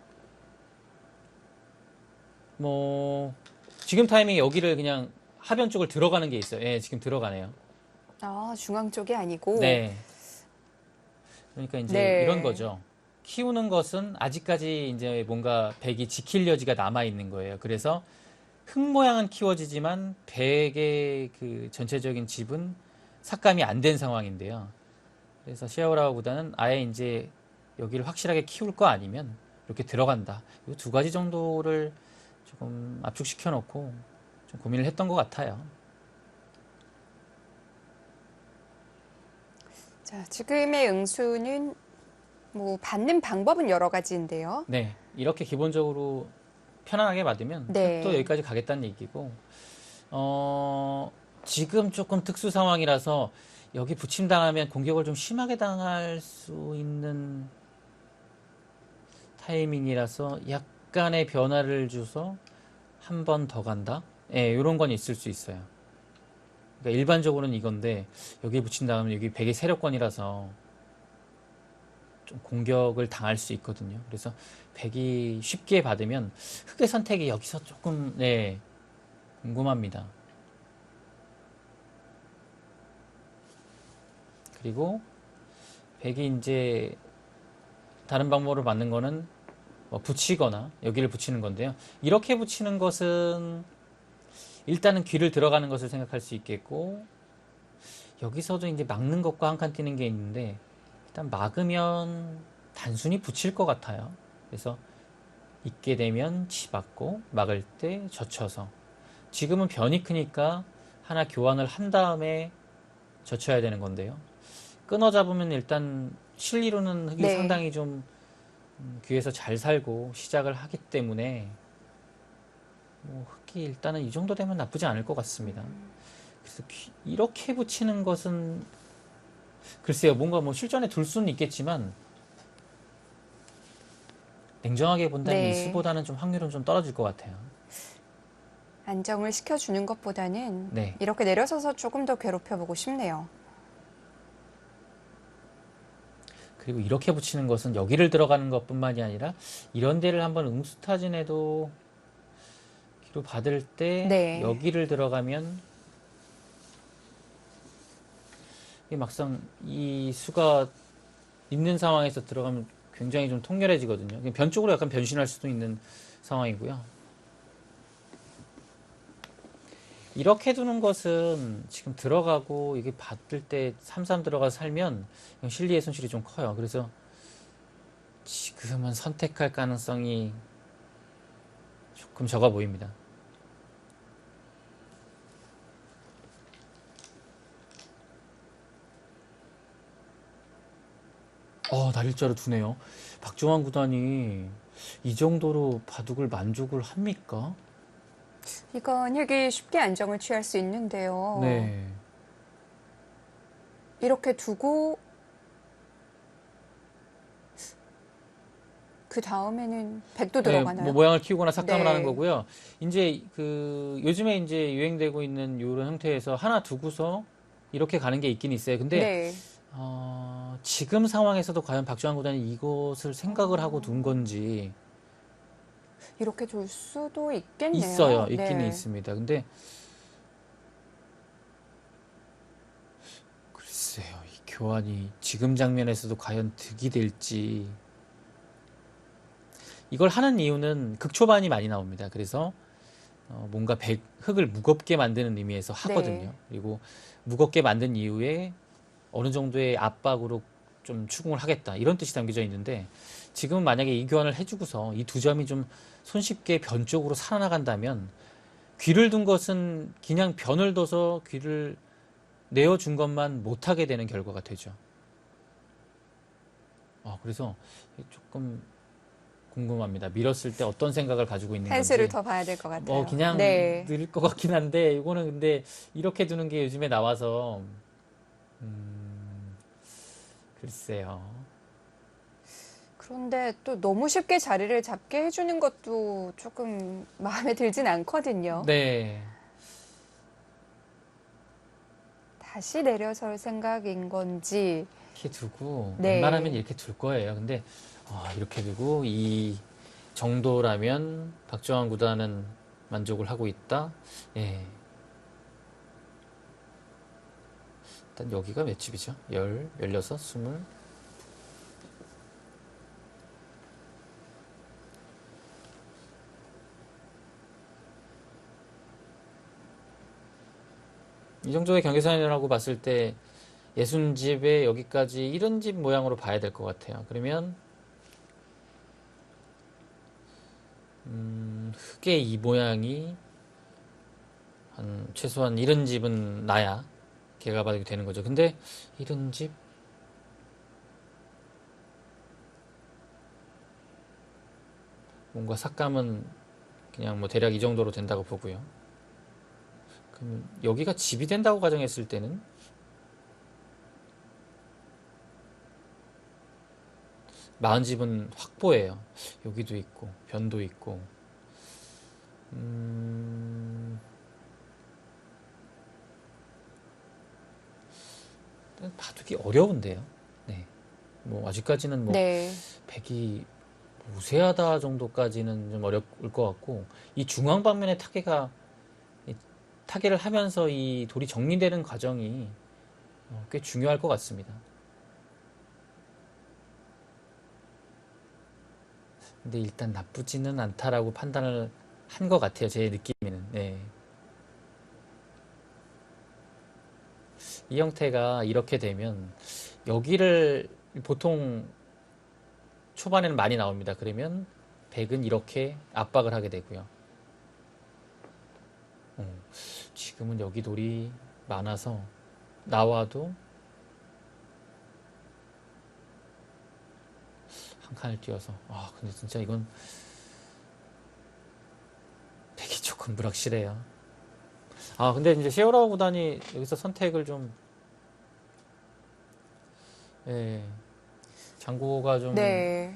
뭐 지금 타이밍에 여기를 그냥 하변 쪽을 들어가는 게 있어요. 예, 지금 들어가네요.
아, 중앙 쪽이 아니고
네. 그러니까 이제
네.
이런 거죠. 키우는 것은 아직까지 이제 뭔가 백이 지킬 여지가 남아 있는 거예요. 그래서 흙 모양은 키워지지만 백의 그 전체적인 집은 삭감이 안 된 상황인데요. 그래서 셰어라우보다는 아예 이제 여기를 확실하게 키울 거 아니면 이렇게 들어간다. 이 두 가지 정도를 조금 압축시켜 놓고 좀 고민을 했던 것 같아요.
자, 지금의 응수는 뭐 받는 방법은 여러 가지인데요.
네, 이렇게 기본적으로 편안하게 받으면
네.
또 여기까지 가겠다는 얘기고, 지금 조금 특수 상황이라서 여기 붙임당하면 공격을 좀 심하게 당할 수 있는 타이밍이라서 약간의 변화를 줘서 한 번 더 간다? 예, 이런 건 있을 수 있어요. 그러니까 일반적으로는 이건데 여기에 붙임당하면 여기 백의 세력권이라서 좀 공격을 당할 수 있거든요. 그래서 백이 쉽게 받으면 흑의 선택이 여기서 조금 네, 궁금합니다. 그리고 백이 이제 다른 방법으로 받는 거는 뭐 붙이거나 여기를 붙이는 건데요. 이렇게 붙이는 것은 일단은 귀를 들어가는 것을 생각할 수 있겠고, 여기서도 이제 막는 것과 한 칸 뛰는 게 있는데 일단 막으면 단순히 붙일 것 같아요. 그래서 있게 되면 치받고 막을 때 젖혀서, 지금은 변이 크니까 하나 교환을 한 다음에 젖혀야 되는 건데요. 끊어 잡으면 일단 실리로는 흙이
네.
상당히 좀 귀에서 잘 살고 시작을 하기 때문에 뭐 흙이 일단은 이 정도 되면 나쁘지 않을 것 같습니다. 그래서 이렇게 붙이는 것은 글쎄요, 뭔가 뭐 실전에 둘 수는 있겠지만 냉정하게 본다면
네.
이 수보다는 좀 확률은 좀 떨어질 것 같아요.
안정을 시켜주는 것보다는
네.
이렇게 내려서서 조금 더 괴롭혀보고 싶네요.
그리고 이렇게 붙이는 것은 여기를 들어가는 것뿐만이 아니라 이런 데를 한번 응수타진해도 기로 받을 때
네.
여기를 들어가면 이게 막상 이 수가 있는 상황에서 들어가면 굉장히 좀 통렬해지거든요. 변 쪽으로 약간 변신할 수도 있는 상황이고요. 이렇게 두는 것은 지금 들어가고 이게 받을 때 3-3 들어가서 살면 실리의 손실이 좀 커요. 그래서 지금은 선택할 가능성이 조금 적어 보입니다. 날일자로 두네요. 박종환 구단이 이 정도로 바둑을 만족을 합니까?
이건 흑이 쉽게 안정을 취할 수 있는데요.
네.
이렇게 두고 그 다음에는 백도 들어가나요?
뭐 모양을 키우거나 삭감을
네.
하는 거고요. 이제 요즘에 이제 유행되고 있는 이런 형태에서 하나 두고서 이렇게 가는 게 있긴 있어요. 근데
네.
지금 상황에서도 과연 박주환 구단이 이것을 생각을 하고 둔 건지
이렇게 둘 수도 있겠네요.
있어요. 있기는
네.
있습니다. 근데 글쎄요. 이 교환이 지금 장면에서도 과연 득이 될지 이걸 하는 이유는 극초반이 많이 나옵니다. 그래서 뭔가 흙을 무겁게 만드는 의미에서 하거든요.
네.
그리고 무겁게 만든 이후에 어느 정도의 압박으로 좀 추궁을 하겠다. 이런 뜻이 담겨져 있는데 지금은 만약에 이 교환을 해주고서 이 두 점이 좀 손쉽게 변 쪽으로 살아나간다면 귀를 둔 것은 그냥 변을 둬서 귀를 내어준 것만 못하게 되는 결과가 되죠. 그래서 조금 궁금합니다. 밀었을 때 어떤 생각을 가지고 있는
한 수를
건지.
더 봐야 될 것 같아요.
그냥
네.
늘 것 같긴 한데 이거는 근데 이렇게 두는 게 요즘에 나와서 글쎄요.
그런데 또 너무 쉽게 자리를 잡게 해주는 것도 조금 마음에 들진 않거든요.
네.
다시 내려설 생각인 건지.
이렇게 두고
네.
웬만하면 이렇게 둘 거예요. 근데 이렇게 두고 이 정도라면 박정환 구단은 만족을 하고 있다. 예. 일단 여기가 몇 집이죠? 16, 20. 이 정도의 경계선이라고 봤을 때 60집에 여기까지 70집 모양으로 봐야 될 것 같아요. 그러면 흙의 이 모양이 최소한 70집은 나야 개가바득이 되는 거죠. 근데 70집 뭔가 삭감은 그냥 뭐 대략 이 정도로 된다고 보고요. 그럼 여기가 집이 된다고 가정했을 때는 40집은 확보예요. 여기도 있고 변도 있고 바둑이 어려운데요. 네. 뭐 아직까지는 뭐
네.
백이 우세하다 정도까지는 좀 어려울 것 같고 이 중앙 방면의 타개를 하면서 이 돌이 정리되는 과정이 꽤 중요할 것 같습니다. 근데 일단 나쁘지는 않다라고 판단을 한 것 같아요. 제 느낌에는. 네. 이 형태가 이렇게 되면 여기를 보통 초반에는 많이 나옵니다. 그러면 백은 이렇게 압박을 하게 되고요. 지금은 여기 돌이 많아서 나와도 한 칸을 띄어서 근데 진짜 이건 백이 조금 불확실해요. 근데 이제 시어라우 구단이 여기서 선택을 좀 장고가 좀
네.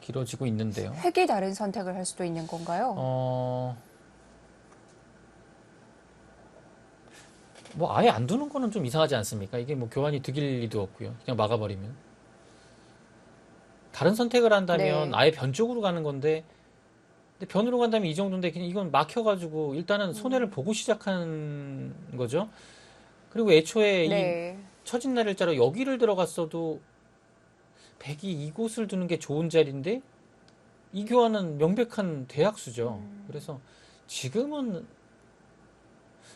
길어지고 있는데요.
획이 다른 선택을 할 수도 있는 건가요?
뭐 아예 안 두는 거는 좀 이상하지 않습니까? 이게 뭐 교환이 득일 리도 없고요. 그냥 막아버리면. 다른 선택을 한다면
네.
아예 변 쪽으로 가는 건데, 근데 변으로 간다면 이 정도인데 그냥 이건 막혀가지고 일단은 손해를 보고 시작하는 거죠. 그리고 애초에 이
네.
처진 날일자로 여기를 들어갔어도 백이 이곳을 두는 게 좋은 자리인데 이 교환은 명백한 대학수죠. 그래서 지금은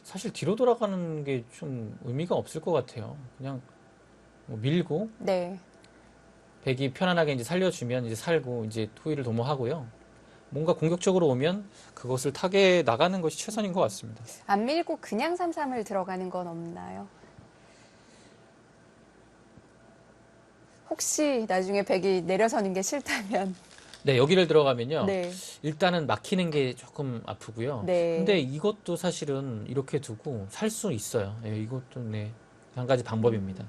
사실 뒤로 돌아가는 게 좀 의미가 없을 것 같아요. 그냥 뭐 밀고
네.
백이 편안하게 이제 살려주면 이제 살고 이제 토의를 도모하고요. 뭔가 공격적으로 오면 그것을 타게 나가는 것이 최선인 것 같습니다.
안 밀고 그냥 삼삼을 들어가는 건 없나요? 혹시 나중에 백이 내려서는 게 싫다면.
네, 여기를 들어가면요.
네.
일단은 막히는 게 조금 아프고요. 근데
네.
이것도 사실은 이렇게 두고 살 수 있어요. 예, 이것도 네, 한 가지 방법입니다.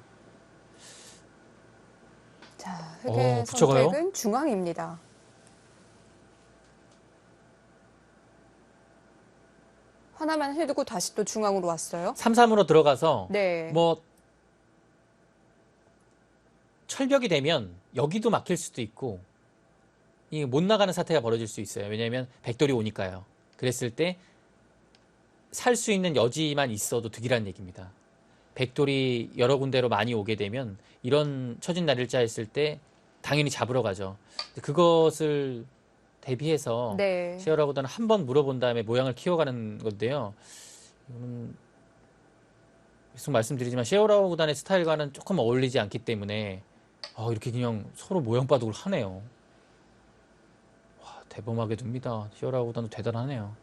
자, 흑의
붙여가요?
선택은 중앙입니다. 하나만 해두고 다시 또 중앙으로 왔어요.
3-3으로 들어가서
네.
뭐 철벽이 되면 여기도 막힐 수도 있고 이 못 나가는 사태가 벌어질 수 있어요. 왜냐하면 백돌이 오니까요. 그랬을 때 살 수 있는 여지만 있어도 득이라는 얘기입니다. 백돌이 여러 군데로 많이 오게 되면 이런 처진 날일자 했을 때 당연히 잡으러 가죠. 그것을 대비해서
네.
셰어라고다는 한 번 물어본 다음에 모양을 키워가는 건데요. 이거는 계속 말씀드리지만 셰어라고단의 스타일과는 조금 어울리지 않기 때문에 이렇게 그냥 서로 모양 바둑을 하네요. 와, 대범하게 둡니다. 셰어라고단도 대단하네요.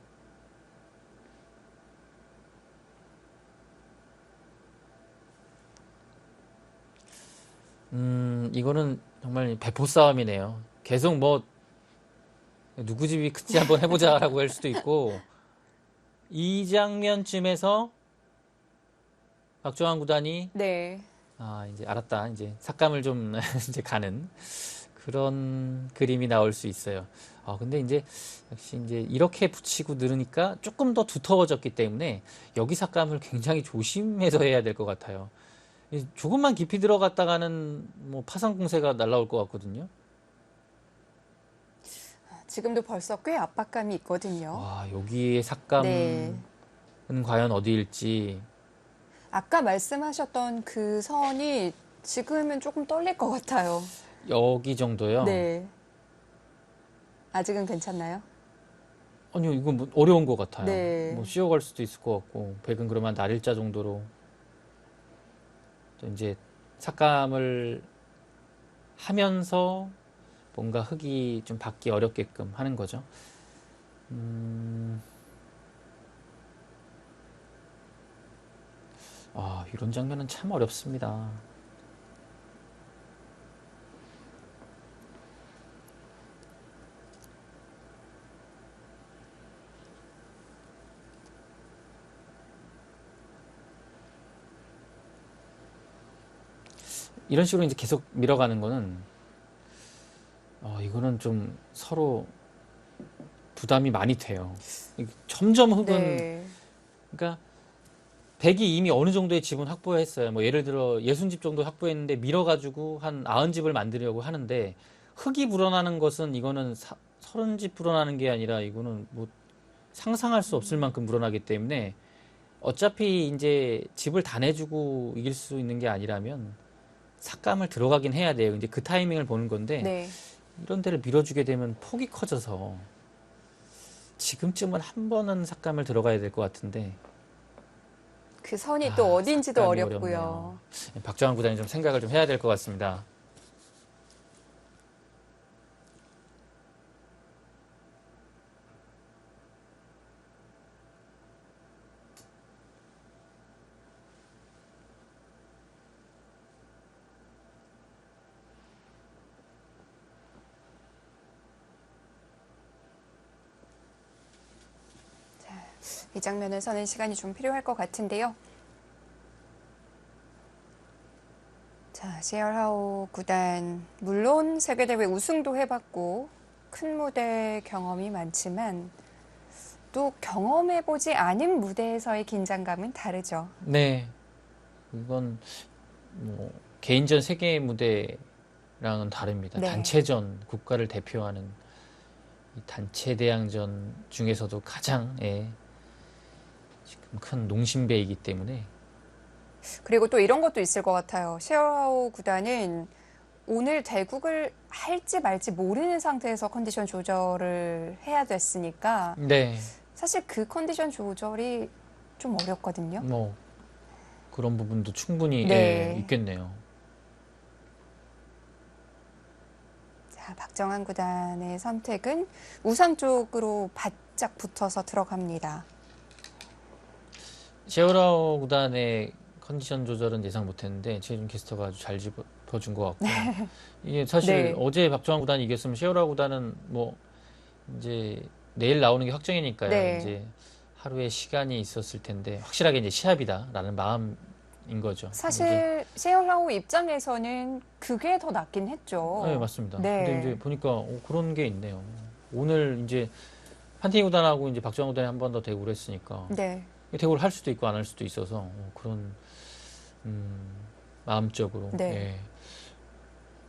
이거는 정말 배포 싸움이네요. 계속 뭐 누구 집이 큰지 한번 해보자라고 할 수도 있고 이 장면쯤에서 박정환 구단이
네.
이제 알았다. 이제 삭감을 좀 이제 가는 그런 그림이 나올 수 있어요. 근데 이제 역시 이제 이렇게 붙이고 늘으니까 조금 더 두터워졌기 때문에 여기 삭감을 굉장히 조심해서 해야 될 것 같아요. 조금만 깊이 들어갔다가는 뭐 파상 공세가 날라올 것 같거든요.
지금도 벌써 꽤 압박감이 있거든요.
와, 여기에 삭감은
네.
과연 어디일지.
아까 말씀하셨던 그 선이 지금은 조금 떨릴 것 같아요.
여기 정도요.
네. 아직은 괜찮나요?
아니요, 이건 뭐 어려운 것 같아요.
네.
뭐 씌워갈 수도 있을 것 같고, 백은 그러면 날일자 정도로 또 이제 삭감을 하면서 뭔가 흙이 좀 받기 어렵게끔 하는 거죠. 이런 장면은 참 어렵습니다. 이런 식으로 이제 계속 밀어가는 거는 이거는 좀 서로 부담이 많이 돼요. 점점 흙은
네.
그러니까 백이 이미 어느 정도의 집은 확보했어요. 뭐 예를 들어 60집 정도 확보했는데 밀어가지고 한 90집을 만들려고 하는데 흙이 불어나는 것은 이거는 30집 불어나는 게 아니라 이거는 뭐 상상할 수 없을 만큼 불어나기 때문에 어차피 이제 집을 다 내주고 이길 수 있는 게 아니라면 삭감을 들어가긴 해야 돼요. 이제 그 타이밍을 보는 건데
네.
이런 데를 밀어주게 되면 폭이 커져서 지금쯤은 한 번은 삭감을 들어가야 될 것 같은데
그 선이 또 어딘지도
삭감이
어렵고요.
어렵네요. 박정환 구단이 좀 생각을 좀 해야 될 것 같습니다.
이 장면에서는 시간이 좀 필요할 것 같은데요. 자, 시얼하오 구단 물론 세계대회 우승도 해봤고 큰 무대 경험이 많지만 또 경험해보지 않은 무대에서의 긴장감은 다르죠.
네, 이건 뭐 개인전 세계 무대 랑은 다릅니다.
네.
단체전, 국가를 대표하는 이 단체 대항전 중에서도 가장 지금 큰 농심배이기 때문에
그리고 또 이런 것도 있을 것 같아요. 셰어하우 구단은 오늘 대국을 할지 말지 모르는 상태에서 컨디션 조절을 해야 됐으니까
네,
사실 그 컨디션 조절이 좀 어렵거든요.
뭐 그런 부분도 충분히
네.
있겠네요.
자, 박정환 구단의 선택은 우상 쪽으로 바짝 붙어서 들어갑니다.
셰어라우 구단의 컨디션 조절은 예상 못했는데 최준 캐스터가 아주 잘 짚어준 것 같고 이게 사실
네.
어제 박정환 구단이 이겼으면 셰어라우 구단은 뭐 이제 내일 나오는 게 확정이니까요.
네.
이제 하루의 시간이 있었을 텐데 확실하게 이제 시합이다라는 마음인 거죠. 이제,
사실 셰어하우 입장에서는 그게 더 낫긴 했죠.
네, 맞습니다.
네.
근데 이제 보니까 그런 게 있네요. 오늘 이제 판테이 구단하고 이제 박정환 구단이 한 번 더 대구를 했으니까
네.
대구를 할 수도 있고 안 할 수도 있어서 그런 마음적으로
네.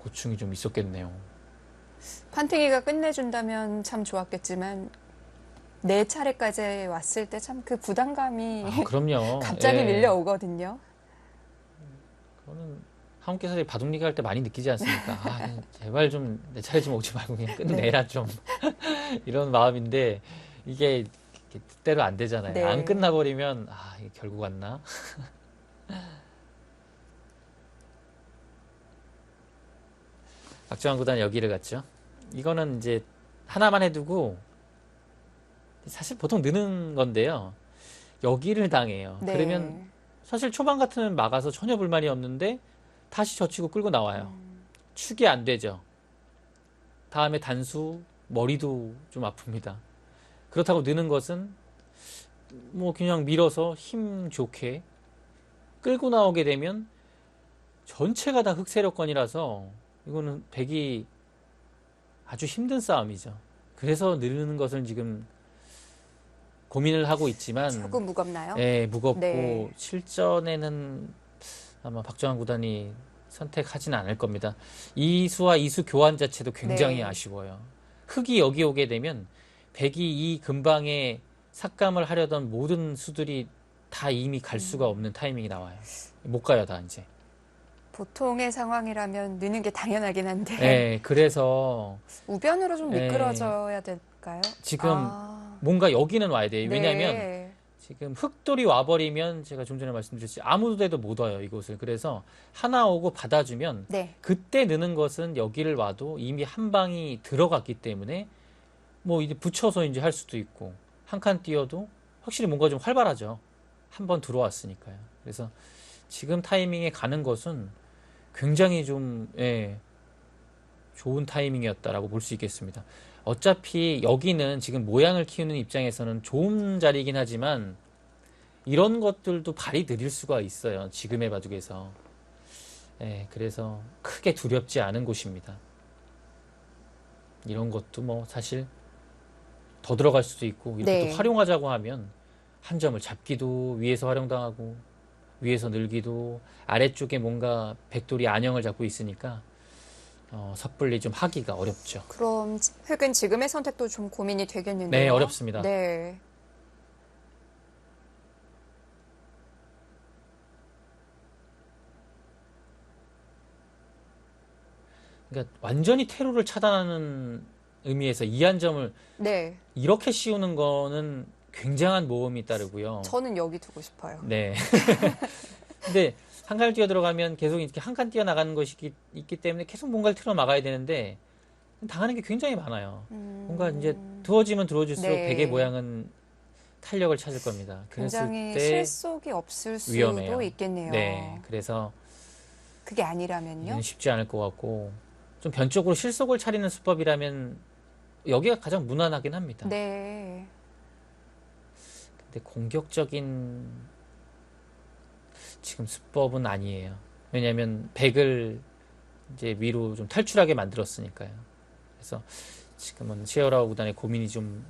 고충이 좀 있었겠네요.
판팅이가 끝내준다면 참 좋았겠지만 네 차례까지 왔을 때 참 그 부담감이
아, 그럼요.
갑자기
예.
밀려오거든요.
그거는 한국에서 바둑리그 할 때 많이 느끼지 않습니까? 아, 그냥 제발 좀 내 차례 좀 오지 말고 그냥 끝내라 좀 이런 마음인데 이게 이렇게 뜻대로 안 되잖아요.
네.
안 끝나버리면 아, 이게 결국 왔나? 박정환 구단 여기를 갔죠. 이거는 이제 하나만 해두고 사실 보통 느는 건데요. 여기를 당해요.
네.
그러면 사실 초반 같으면 막아서 전혀 불만이 없는데 다시 젖히고 끌고 나와요. 축이 안 되죠. 다음에 단수, 머리도 좀 아픕니다. 그렇다고 느는 것은 뭐 그냥 밀어서 힘 좋게 끌고 나오게 되면 전체가 다 흑세력권이라서 이거는 백이 아주 힘든 싸움이죠. 그래서 느는 것을 지금 고민을 하고 있지만
조금 무겁나요?
무겁고
네.
실전에는 아마 박정환 구단이 선택하지는 않을 겁니다. 이수와 이수 교환 자체도 굉장히
네.
아쉬워요. 흑이 여기 오게 되면 백이 이 근방에 삭감을 하려던 모든 수들이 다 이미 갈 수가 없는 타이밍이 나와요. 못 가요, 다 이제.
보통의 상황이라면 느는 게 당연하긴 한데
그래서
우변으로 좀
네.
미끄러져야 될까요?
지금 뭔가 여기는 와야 돼요. 왜냐하면
네.
지금 흑돌이 와버리면 제가 좀 전에 말씀드렸지 아무 데도 못 와요, 이곳을. 그래서 하나 오고 받아주면
네.
그때 느는 것은 여기를 와도 이미 한 방이 들어갔기 때문에 뭐 이제 붙여서 이제 할 수도 있고 한 칸 띄어도 확실히 뭔가 좀 활발하죠. 한 번 들어왔으니까요. 그래서 지금 타이밍에 가는 것은 굉장히 좀 좋은 타이밍이었다라고 볼 수 있겠습니다. 어차피 여기는 지금 모양을 키우는 입장에서는 좋은 자리이긴 하지만 이런 것들도 발이 느릴 수가 있어요. 지금의 바둑에서. 그래서 크게 두렵지 않은 곳입니다. 이런 것도 뭐 사실 더 들어갈 수도 있고 이렇게
네.
또 활용하자고 하면 한 점을 잡기도 위에서 활용당하고 위에서 늘기도 아래쪽에 뭔가 백돌이 안형을 잡고 있으니까 섣불리 좀 하기가 어렵죠.
그럼 흑은 지금의 선택도 좀 고민이 되겠는데요.
네, 어렵습니다.
네.
그러니까 완전히 퇴로를 차단하는 의미에서 이 한 점을
네.
이렇게 씌우는 거는 굉장한 모험이 따르고요.
저는 여기 두고 싶어요.
네. 근데 한 칸을 뛰어 들어가면 계속 이렇게 한 칸 뛰어 나가는 것이 있기 때문에 계속 뭔가를 틀어 막아야 되는데 당하는 게 굉장히 많아요. 뭔가 이제 두어지면 두어질수록
네.
백의 모양은 탄력을 찾을 겁니다. 그랬을
굉장히
때
실속이 없을
위험해요.
수도 있겠네요.
네. 그래서
그게 아니라면요?
이건 쉽지 않을 것 같고 좀 변적으로 실속을 차리는 수법이라면 여기가 가장 무난하긴 합니다.
네.
근데 공격적인 지금 수법은 아니에요. 왜냐하면 백을 이제 위로 좀 탈출하게 만들었으니까요. 그래서 지금은 시어라우 구단의 고민이 좀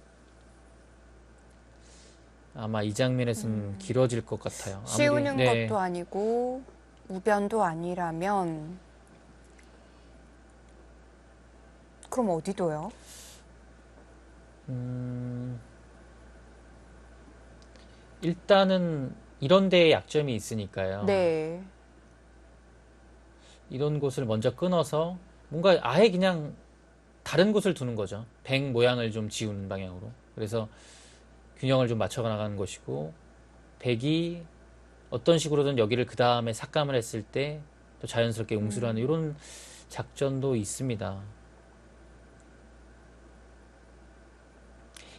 아마 이 장면에서는 길어질 것 같아요.
씌우는
네.
것도 아니고 우변도 아니라면 그럼 어디둬요?
일단은 이런 데에 약점이 있으니까요.
네.
이런 곳을 먼저 끊어서 뭔가 아예 그냥 다른 곳을 두는 거죠. 백 모양을 좀 지우는 방향으로. 그래서 균형을 좀 맞춰 나가는 것이고, 백이 어떤 식으로든 여기를 그 다음에 삭감을 했을 때 또 자연스럽게 응수를 하는 이런 작전도 있습니다.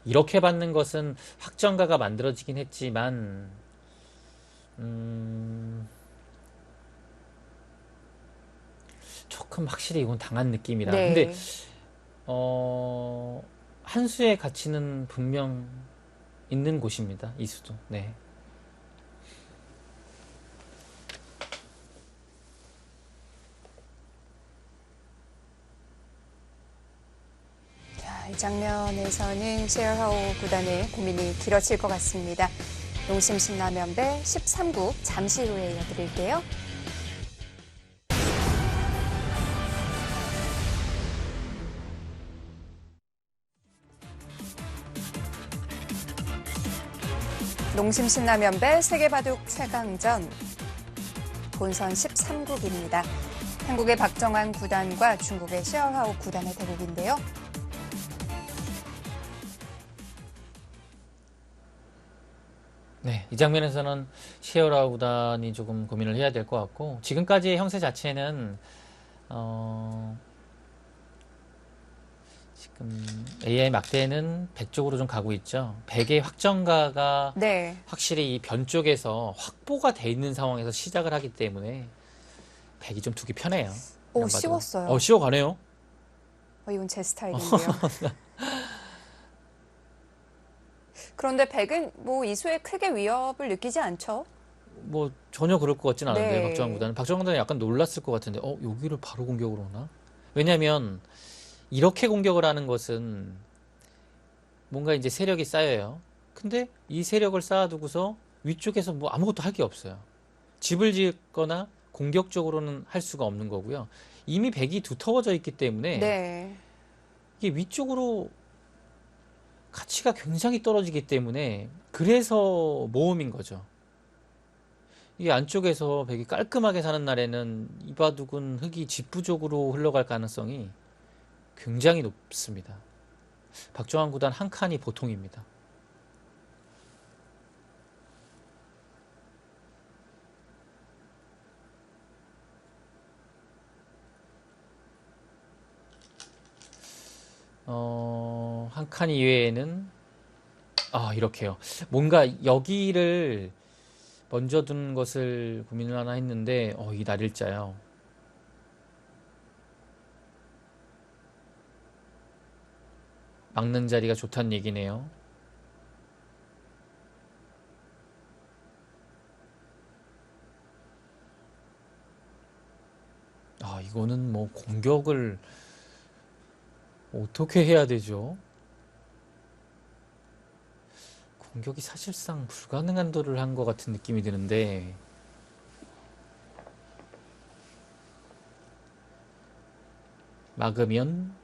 이렇게 받는 것은 확정가가 만들어지긴 했지만, 조금 확실히 이건 당한 느낌이라. 근데
네.
한 수의 가치는 분명 있는 곳입니다. 이 수도. 네.
자, 이 장면에서는 셰어하우 구단의 고민이 길어질 것 같습니다. 농심 신라면배 13국 잠시 후에 이어드릴게요. 농심 신라면배 세계바둑 최강전 본선 13국입니다. 한국의 박정환 구단과 중국의 셰어하우 구단의 대국인데요.
네, 이 장면에서는 시에라 구단이 조금 고민을 해야 될 것 같고, 지금까지의 형세 자체는 지금 AI 막대는 100 쪽으로 좀 가고 있죠. 100의 확정가가
네.
확실히 이 변 쪽에서 확보가 돼 있는 상황에서 시작을 하기 때문에 100이 좀 두기 편해요.
오,
이런 바둑은.
쉬웠어요.
쉬워가네요.
이건 제 스타일인데요. 그런데 백은 뭐 이수에 크게 위협을 느끼지 않죠?
뭐 전혀 그럴 것 같진 않은데
네.
박정환 구단은. 박정환 구단은 약간 놀랐을 것 같은데 여기를 바로 공격으로 오나? 왜냐면 이렇게 공격을 하는 것은 뭔가 이제 세력이 쌓여요. 근데 이 세력을 쌓아두고서 위쪽에서 뭐 아무것도 할 게 없어요. 집을 짓거나 공격적으로는 할 수가 없는 거고요. 이미 백이 두터워져 있기 때문에
네.
이게 위쪽으로 가치가 굉장히 떨어지기 때문에 그래서 모험인 거죠. 이게 안쪽에서 백이 깔끔하게 사는 날에는 이 바둑은 흙이 집 부족으로 흘러갈 가능성이 굉장히 높습니다. 박정환 구단 한 칸이 보통입니다. 한 칸 이외에는 이렇게요. 뭔가 여기를 먼저 둔 것을 고민을 하나 했는데 이 날일자요. 막는 자리가 좋다는 얘기네요. 이거는 뭐 공격을 어떻게 해야 되죠? 공격이 사실상 불가능한 도를 한 것 같은 느낌이 드는데 막으면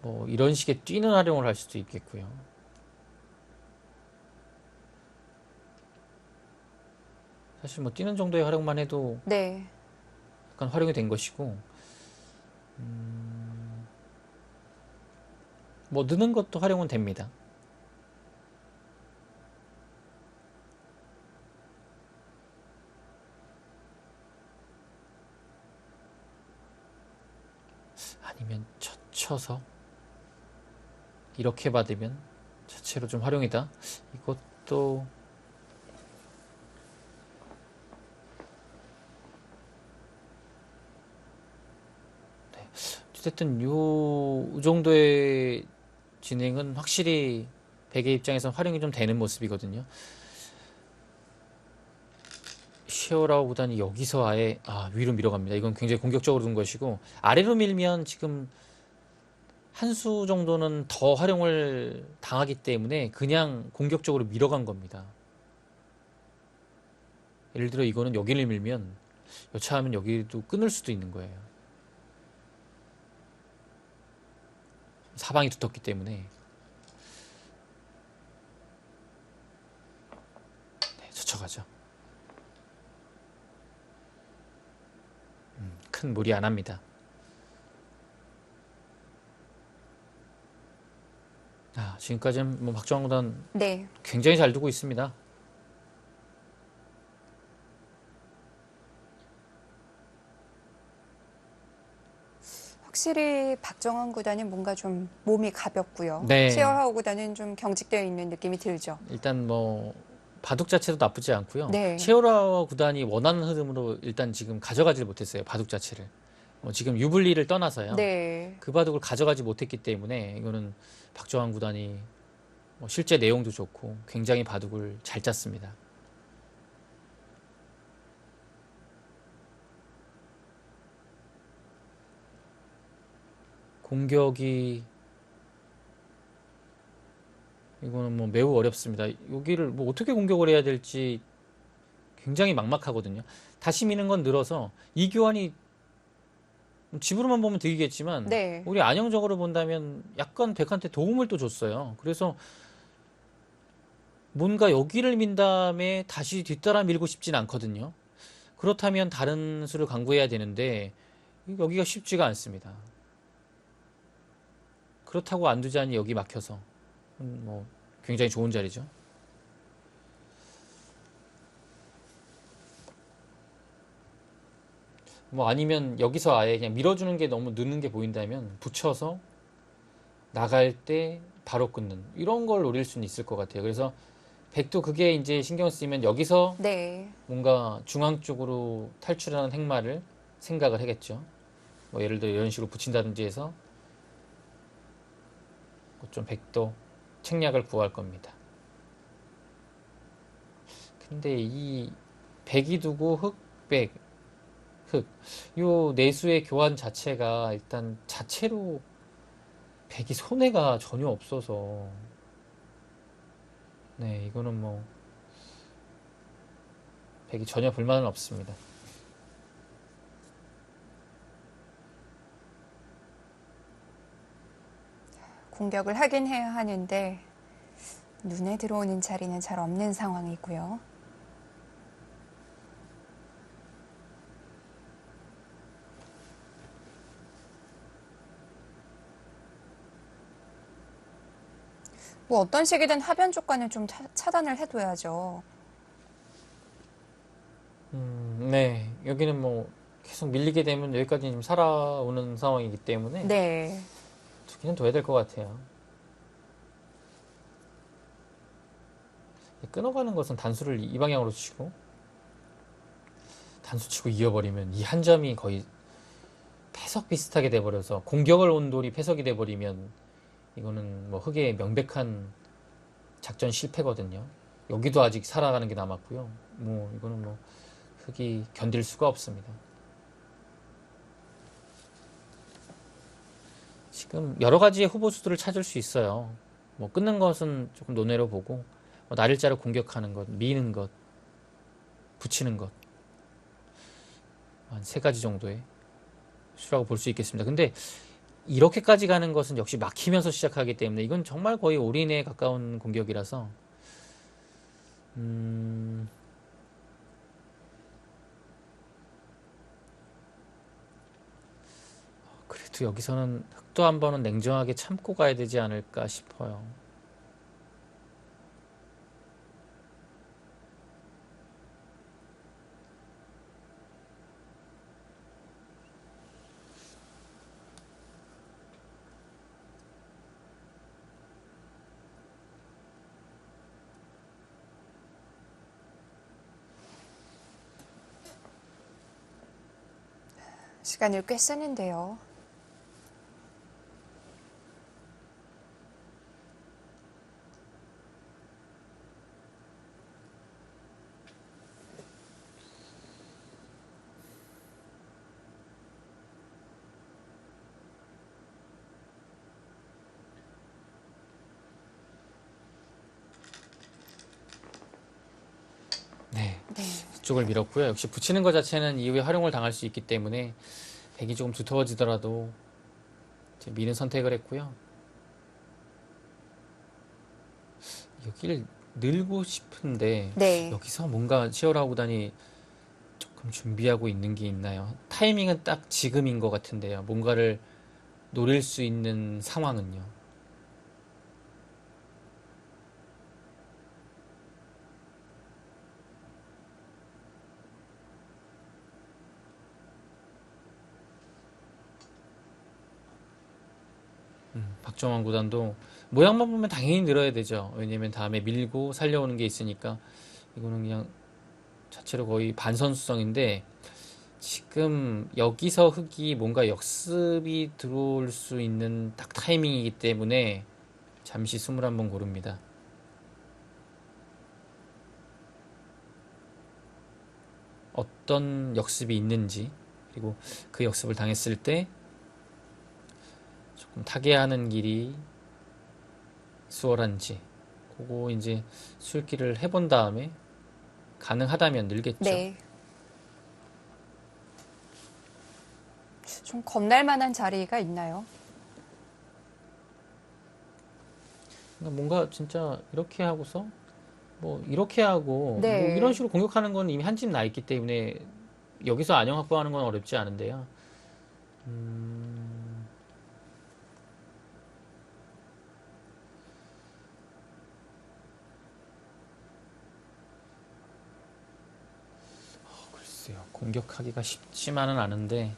뭐 이런 식의 뛰는 활용을 할 수도 있겠고요. 사실 뭐 뛰는 정도의 활용만 해도
네.
약간 활용이 된 것이고, 뭐 느는 것도 활용은 됩니다. 아니면 젖혀서 이렇게 받으면 자체로 좀 활용이다. 이것도 어쨌든 요 정도의 진행은 확실히 백의 입장에서 활용이 좀 되는 모습이거든요. 쉐어라우 구단이 여기서 아예 위로 밀어갑니다. 이건 굉장히 공격적으로 둔 것이고, 아래로 밀면 지금 한 수 정도는 더 활용을 당하기 때문에 그냥 공격적으로 밀어간 겁니다. 예를 들어 이거는 여기를 밀면 여차하면 여기도 끊을 수도 있는 거예요. 사방이 두텁기 때문에. 네, 젖혀가죠. 큰 무리 안 합니다. 지금까지는 뭐 박정환 구단
네.
굉장히 잘 두고 있습니다.
확실히 박정환 구단이 뭔가 좀 몸이 가볍고요.
네.
치어하우 구단은 좀 경직되어 있는 느낌이 들죠.
일단 뭐 바둑 자체도 나쁘지 않고요.
네.
치어라와 구단이 원하는 흐름으로 일단 지금 가져가질 못했어요. 바둑 자체를. 지금 유불리를 떠나서요.
네.
그 바둑을 가져가지 못했기 때문에 이거는 박정환 구단이 실제 내용도 좋고 굉장히 바둑을 잘 짰습니다. 공격이 이거는 뭐 매우 어렵습니다. 여기를 뭐 어떻게 공격을 해야 될지 굉장히 막막하거든요. 다시 미는 건 늘어서 이 교환이 집으로만 보면 득이겠지만
네.
우리 안형적으로 본다면 약간 백한테 도움을 또 줬어요. 그래서 뭔가 여기를 민 다음에 다시 뒤따라 밀고 싶진 않거든요. 그렇다면 다른 수를 강구해야 되는데 여기가 쉽지가 않습니다. 그렇다고 안 두자니 여기 막혀서 뭐 굉장히 좋은 자리죠. 뭐 아니면 여기서 아예 그냥 밀어주는 게 너무 느는 게 보인다면 붙여서 나갈 때 바로 끊는 이런 걸 노릴 수는 있을 것 같아요. 그래서 백도 그게 이제 신경 쓰이면 여기서
네.
뭔가 중앙 쪽으로 탈출하는 행마를 생각을 하겠죠. 뭐 예를 들어 이런 식으로 붙인다든지 해서 좀 백도 책략을 구할 겁니다. 근데 이 백이 두고 흑, 백, 흑. 요 내수의 교환 자체가 일단 자체로 백이 손해가 전혀 없어서 네, 이거는 뭐 백이 전혀 불만은 없습니다.
공격을 하긴 해야 하는데 눈에 들어오는 자리는 잘 없는 상황이고요. 뭐 어떤 식이든 하변 쪽과는 좀 차단을 해둬야죠.
네, 여기는 뭐 계속 밀리게 되면 여기까지 좀 살아오는 상황이기 때문에
네.
두기는 둬야 될 것 같아요. 끊어가는 것은 단수를 이 방향으로 치고 단수 치고 이어버리면 이 한 점이 거의 패석 비슷하게 돼버려서 공격을 온 돌이 패석이 돼버리면 이거는 뭐 흑의 명백한 작전 실패거든요. 여기도 아직 살아가는 게 남았고요. 뭐 이거는 뭐 흑이 견딜 수가 없습니다. 지금 여러 가지의 후보 수들을 찾을 수 있어요. 뭐 끊는 것은 조금 논외로 보고 뭐 날일자로 공격하는 것, 미는 것, 붙이는 것 한 세 가지 정도의 수라고 볼 수 있겠습니다. 근데 이렇게까지 가는 것은 역시 막히면서 시작하기 때문에 이건 정말 거의 올인에 가까운 공격이라서 그래도 여기서는 흑도 한 번은 냉정하게 참고 가야 되지 않을까 싶어요.
시간을 꽤 쓰는데요.
네.
네.
앞쪽을 밀었고요. 역시 붙이는 것 자체는 이후에 활용을 당할 수 있기 때문에 백이 조금 두터워지더라도 이제 미는 선택을 했고요. 여기를 늘고 싶은데
네.
여기서 뭔가 치열하고 다니 조금 준비하고 있는 게 있나요? 타이밍은 딱 지금인 것 같은데요. 뭔가를 노릴 수 있는 상황은요. 박정환 구단도 모양만 보면 당연히 늘어야 되죠. 왜냐면 다음에 밀고 살려오는 게 있으니까 이거는 그냥 자체로 거의 반선수성인데 지금 여기서 흙이 뭔가 역습이 들어올 수 있는 딱 타이밍이기 때문에 잠시 숨을 한번 고릅니다. 어떤 역습이 있는지 그리고 그 역습을 당했을 때 조금 타개하는 길이 수월한지 그거 이제 술기를 해본 다음에 가능하다면 늘겠죠.
네. 좀 겁날 만한 자리가 있나요?
그러니까 뭔가 진짜 이렇게 하고서 뭐 이렇게 하고
네.
뭐 이런 식으로 공격하는 건 이미 한 집 나 있기 때문에 여기서 안녕 확보하는 건 어렵지 않은데요. 글쎄요. 공격하기가 쉽지만은 않은데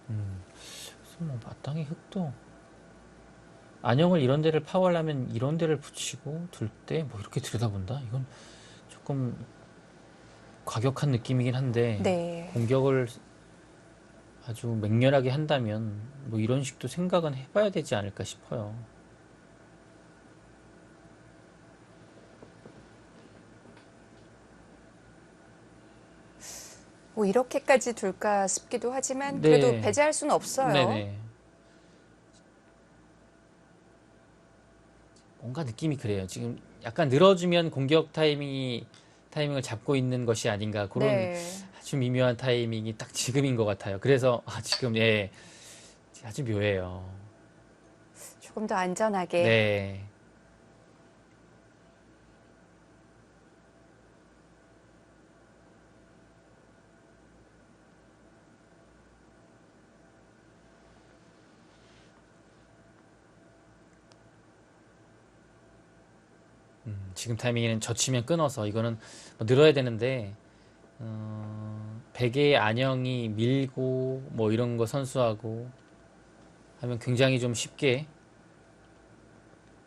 무슨 뭐 마땅히 흙도 안녕을 이런 데를 파워하려면 이런 데를 붙이고 둘 때 뭐 이렇게 들여다본다? 이건 조금 과격한 느낌이긴 한데
네.
공격을 아주 맹렬하게 한다면 뭐 이런 식도 생각은 해봐야 되지 않을까 싶어요.
뭐 이렇게까지 둘까 싶기도 하지만 그래도
네.
배제할 수는 없어요.
네네. 뭔가 느낌이 그래요. 지금 약간 늘어주면 공격 타이밍을 잡고 있는 것이 아닌가 그런
네.
아주 미묘한 타이밍이 딱 지금인 것 같아요. 그래서 지금 예 아주 묘해요.
조금 더 안전하게.
네. 지금 타이밍에는 젖히면 끊어서 이거는 뭐 늘어야 되는데 베개의 안영이 밀고 뭐 이런 거 선수하고 하면 굉장히 좀 쉽게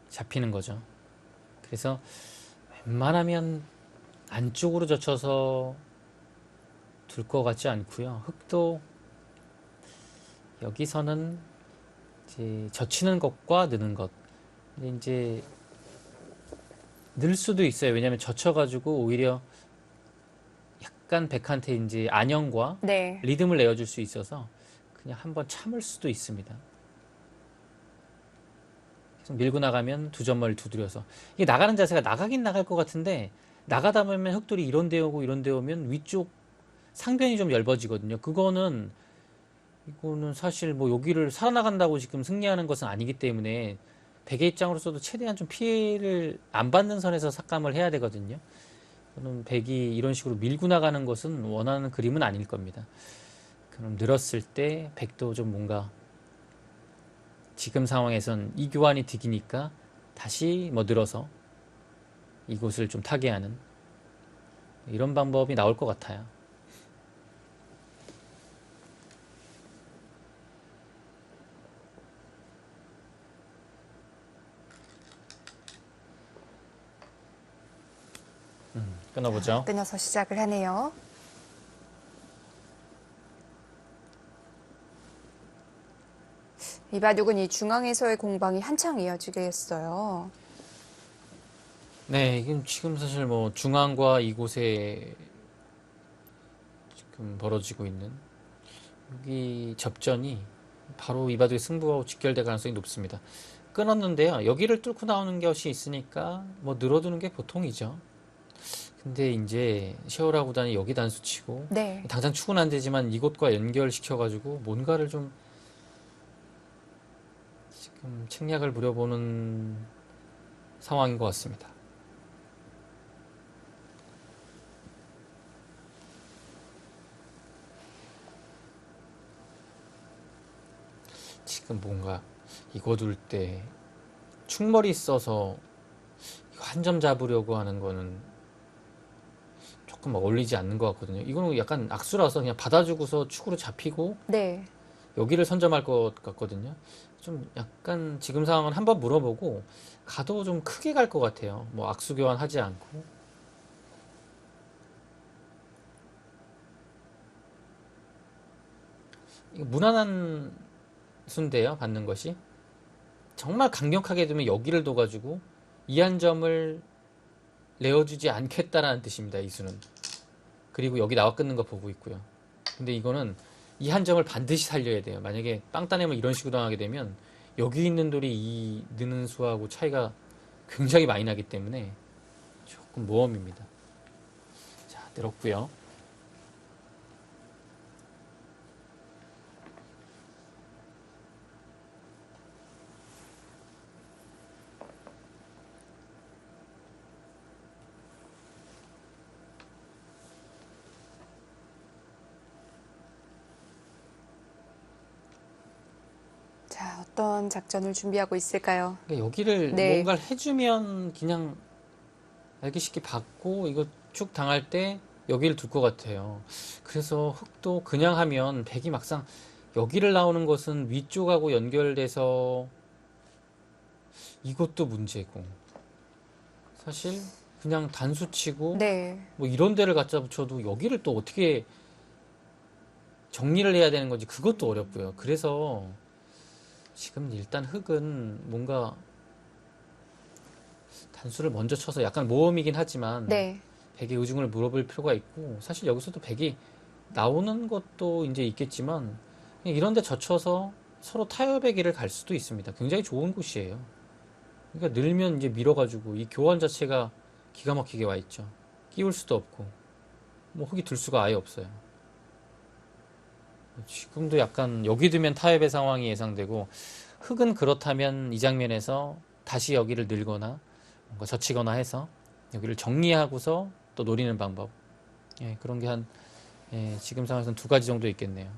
잡히는 거죠. 그래서 웬만하면 안쪽으로 젖혀서 둘 것 같지 않고요. 흙도 여기서는 이제 젖히는 것과 느는 것. 근데 이제 늘 수도 있어요. 왜냐하면 젖혀가지고 오히려 약간 백한테 이제 안영과
네.
리듬을 내어줄 수 있어서 그냥 한번 참을 수도 있습니다. 계속 밀고 나가면 두 점을 두드려서 이게 나가는 자세가 나가긴 나갈 것 같은데 나가다 보면 흑돌이 이런 데 오고 이런 데 오면 위쪽 상변이 좀 얇아지거든요. 이거는 사실 뭐 여기를 살아나간다고 지금 승리하는 것은 아니기 때문에 백의 입장으로서도 최대한 좀 피해를 안 받는 선에서 삭감을 해야 되거든요. 저는 백이 이런 식으로 밀고 나가는 것은 원하는 그림은 아닐 겁니다. 그럼 늘었을 때 백도 좀 뭔가 지금 상황에선 이 교환이 득이니까 다시 뭐 늘어서 이곳을 좀 타개하는 이런 방법이 나올 것 같아요. 끊어보죠.
끊어서 시작을 하네요. 이바둑은 이 중앙에서의 공방이 한창 이어지겠어요.
네, 이건 지금 사실 뭐 중앙과 이곳에 지금 벌어지고 있는 여기 접전이 바로 이 바둑의 승부하고 직결될 가능성이 높습니다. 끊었는데요. 여기를 뚫고 나오는 것이 있으니까 뭐 늘어두는 게 보통이죠. 근데 이제 시어라 구단이 여기 단수 치고
네.
당장 축은 안 되지만 이곳과 연결시켜가지고 뭔가를 좀 지금 책략을 부려보는 상황인 것 같습니다. 지금 뭔가 이거 둘 때 축머리 써서 한 점 잡으려고 하는 거는 조금 어울리지 않는 것 같거든요. 이거는 약간 악수라서 그냥 받아주고서 축으로 잡히고
네.
여기를 선점할 것 같거든요. 좀 약간 지금 상황은 한번 물어보고 가도 좀 크게 갈 것 같아요. 뭐 악수 교환하지 않고. 이거 무난한 수인데요, 받는 것이. 정말 강력하게 두면 여기를 둬가지고 이 한 점을 내어주지 않겠다라는 뜻입니다, 이 수는. 그리고 여기 나와 끊는 거 보고 있고요. 근데 이거는 이 한 점을 반드시 살려야 돼요. 만약에 빵 따내면 이런 식으로 당하게 되면 여기 있는 돌이 이 느는 수하고 차이가 굉장히 많이 나기 때문에 조금 모험입니다. 자, 늘었고요.
자, 어떤 작전을 준비하고 있을까요?
그러니까 여기를
네.
뭔가를 해주면 그냥 알기 쉽게 받고 이거 쭉 당할 때 여기를 둘 것 같아요. 그래서 흑도 그냥 하면 백이 막상 여기를 나오는 것은 위쪽하고 연결돼서 이것도 문제고 사실 그냥 단수 치고
네.
뭐 이런 데를 갖다 붙여도 여기를 또 어떻게 정리를 해야 되는 건지 그것도 어렵고요. 그래서 지금 일단 흑은 뭔가 단수를 먼저 쳐서 약간 모험이긴 하지만
네.
백의 의중을 물어볼 필요가 있고 사실 여기서도 백이 나오는 것도 이제 있겠지만 그냥 이런 데 젖혀서 서로 타협의 길을 갈 수도 있습니다. 굉장히 좋은 곳이에요. 그러니까 늘면 이제 밀어가지고 이 교환 자체가 기가 막히게 와 있죠. 끼울 수도 없고 뭐 흙이 들 수가 아예 없어요. 지금도 약간 여기 두면 타협의 상황이 예상되고 흙은 그렇다면 이 장면에서 다시 여기를 늘거나 뭔가 젖히거나 해서 여기를 정리하고서 또 노리는 방법. 예, 그런 게 한, 예, 지금 상황에서는 두 가지 정도 있겠네요.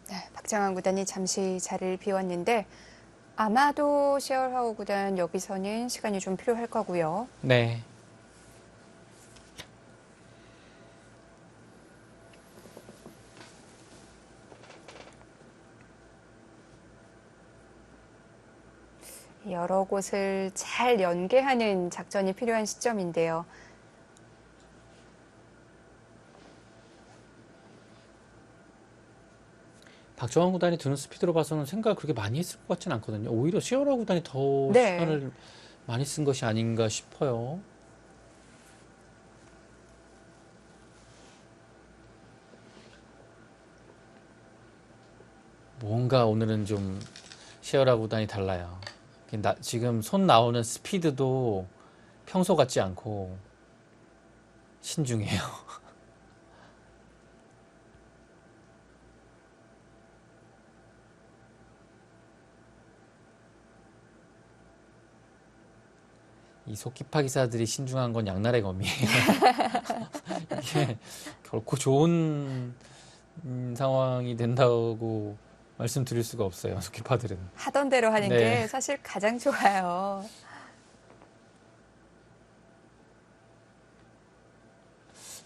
네, 박정환 구단이 잠시 자리를 비웠는데 아마도 시얼하우 구단 여기서는 시간이 좀 필요할 거고요.
네.
여러 곳을 잘 연계하는 작전이 필요한 시점인데요.
박정환 구단이 드는 스피드로 봐서는 생각을 그렇게 많이 했을 것 같진 않거든요. 오히려 시어라 구단이 더
네.
시간을 많이 쓴 것이 아닌가 싶어요. 뭔가 오늘은 좀 시어라 구단이 달라요. 지금 손 나오는 스피드도 평소 같지 않고 신중해요. 이 속기파 기사들이 신중한 건 양날의 검이에요. 이게 결코 좋은 상황이 된다고 말씀드릴 수가 없어요. 속기파들은.
하던 대로 하는
네.
게 사실 가장 좋아요.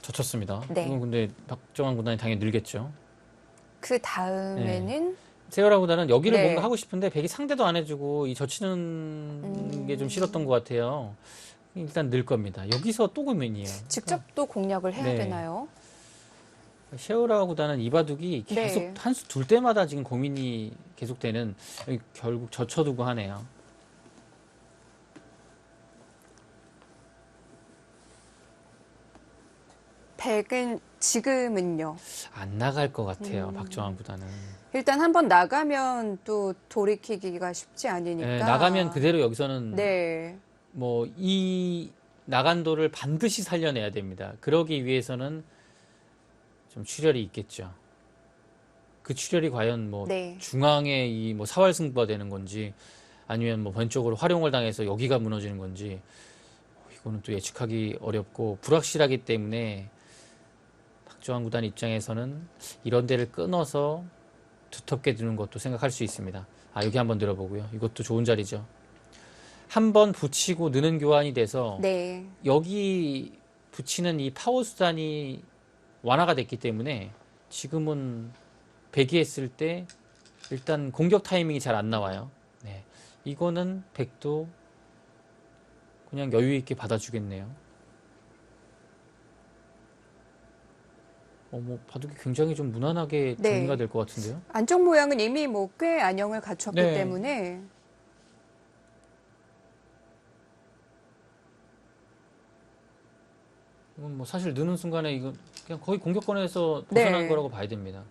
젖혔습니다.
네.
이건 근데 박정환 구단이 당연히 늘겠죠.
그 다음에는
세월아 구단은 여기를
네.
뭔가 하고 싶은데 백이 상대도 안 해주고 이 젖히는 게 좀 싫었던 것 같아요. 일단 늘 겁니다. 여기서 또 고민이에요.
직접 또 공략을 해야
네.
되나요?
셰어라와 구단은 이바둑이 계속
네.
한 수 둘 때마다 지금 고민이 계속되는, 결국 젖혀두고 하네요.
백은 지금은요.
안 나갈 것 같아요. 박정환 구단은.
일단 한번 나가면 또 돌이키기가 쉽지 않으니까.
네, 나가면 그대로 여기서는
네.
뭐 이 나간도를 반드시 살려내야 됩니다. 그러기 위해서는 좀 출혈이 있겠죠. 그 출혈이 과연 뭐
네.
중앙에 이 뭐 사활 승부가 되는 건지, 아니면 뭐 왼쪽으로 활용을 당해서 여기가 무너지는 건지, 이거는 또 예측하기 어렵고 불확실하기 때문에 박정환 구단 입장에서는 이런 데를 끊어서 두텁게 두는 것도 생각할 수 있습니다. 여기 한번 들어보고요. 이것도 좋은 자리죠. 한번 붙이고 느는 교환이 돼서
네.
여기 붙이는 이 파워 수단이 완화가 됐기 때문에 지금은 배기했을 때 일단 공격 타이밍이 잘 안 나와요. 네. 이거는 백도 그냥 여유 있게 받아주겠네요. 뭐 바둑이 굉장히 좀 무난하게
네.
정리가 될 것 같은데요.
안쪽 모양은 이미 뭐 꽤 안형을 갖췄기
네.
때문에
이건 뭐 사실 느는 순간에 이거 그냥 거의 공격권에서
네.
벗어난 거라고 봐야 됩니다.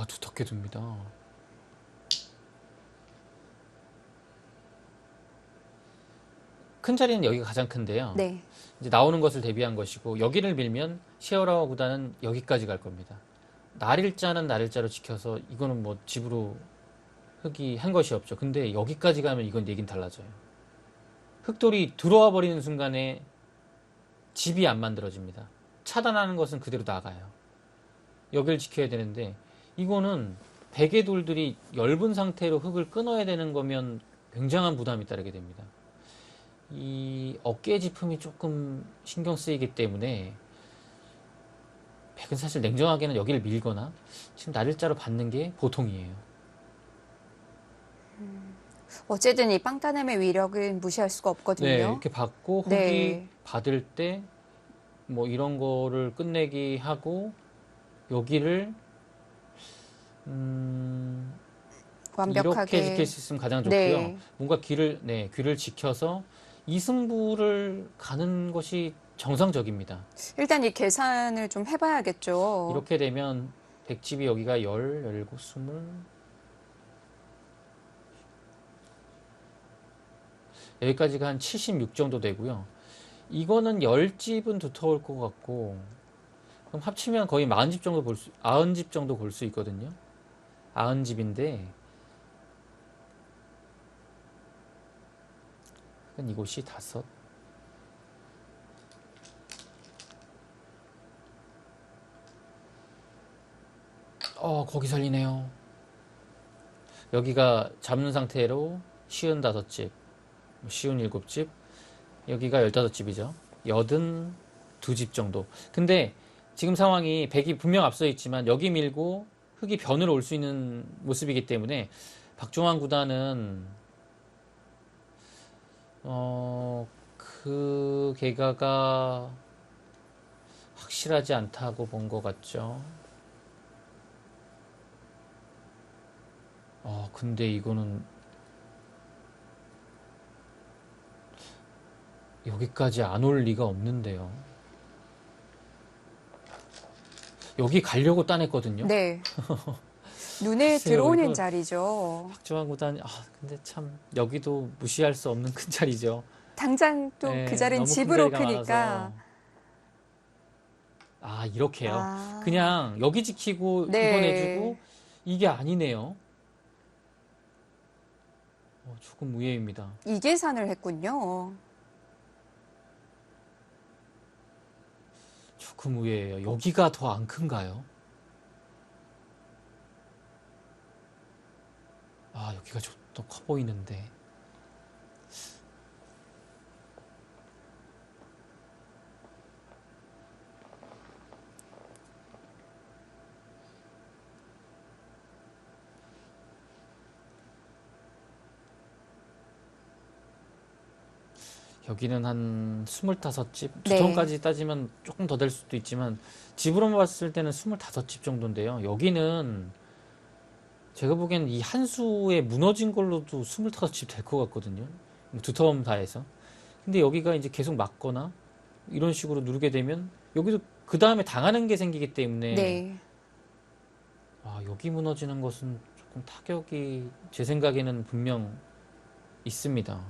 두텁게 둡니다. 큰 자리는 여기가 가장 큰데요.
네.
이제 나오는 것을 대비한 것이고, 여기를 밀면 시어라와 구단은 여기까지 갈 겁니다. 날일자는 날일자로 지켜서 이거는 뭐 집으로 흙이 한 것이 없죠. 근데 여기까지 가면 이건 얘긴 달라져요. 흙돌이 들어와 버리는 순간에 집이 안 만들어집니다. 차단하는 것은 그대로 나가요. 여기를 지켜야 되는데, 이거는 베개 돌들이 엷은 상태로 흙을 끊어야 되는 거면 굉장한 부담이 따르게 됩니다. 이 어깨 짚음이 조금 신경 쓰이기 때문에 백은 사실 냉정하게는 여기를 밀거나 지금 날일자로 받는 게 보통이에요.
어쨌든 이 빵따냄의 위력은 무시할 수가 없거든요.
네, 이렇게 받고 흙이
네.
받을 때 뭐 이런 거를 끝내기 하고 여기를
완벽하게
이렇게 지킬 수 있으면 가장 좋고요.
네.
뭔가 귀를 지켜서 이승부를 가는 것이 정상적입니다.
일단 이 계산을 좀 해봐야겠죠.
이렇게 되면 백집이 여기가 17, 20 여기까지가 한 76 정도 되고요. 이거는 10집은 두터울 것 같고, 그럼 합치면 거의 40집 정도 90집 정도 볼 수 있거든요. 90집인데 이곳이 5. 거기 살리네요. 여기가 잡는 상태로 쉬운 5집, 쉬운 7집, 여기가 15집이죠. 82집 정도. 근데 지금 상황이 백이 분명 앞서 있지만 여기 밀고 흙이 변으로 올 수 있는 모습이기 때문에 박종환 구단은 그 개가가 확실하지 않다고 본 것 같죠. 근데 이거는 여기까지 안 올 리가 없는데요. 여기 가려고 따냈거든요.
네. 눈에
글쎄요,
들어오는
이거
자리죠.
박정환 구단이 근데 참 여기도 무시할 수 없는 큰 자리죠.
당장 또
네,
그 자리는
너무 큰
집으로
자리가
크니까.
많아서. 이렇게요.
아.
그냥 여기 지키고
네.
이거 내주고 이게 아니네요. 조금 의외입니다.
이 계산을 했군요.
조금 의외예요. 여기가 더 안 큰가요? 여기가 좀 더 커 보이는데. 여기는 한 25집, 두
네.
톤까지 따지면 조금 더 될 수도 있지만 집으로만 봤을 때는 25집 정도인데요. 여기는 제가 보기엔 이 한 수에 무너진 걸로도 25집 될 것 같거든요. 두 텀 다 해서. 근데 여기가 이제 계속 막거나 이런 식으로 누르게 되면 여기도 그 다음에 당하는 게 생기기 때문에
네.
여기 무너지는 것은 조금 타격이 제 생각에는 분명 있습니다.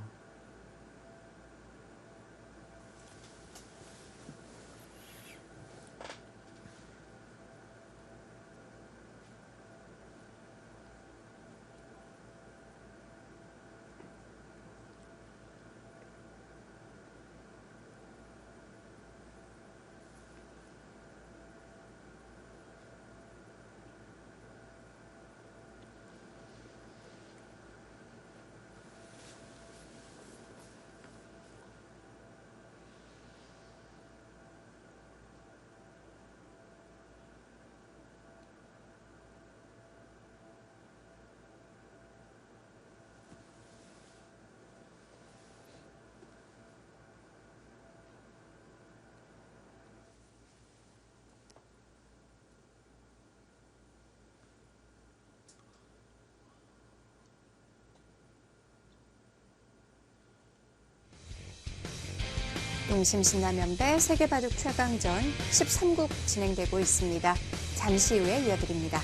농심신라면배 세계바둑 최강전 13국 진행되고 있습니다. 잠시 후에 이어드립니다.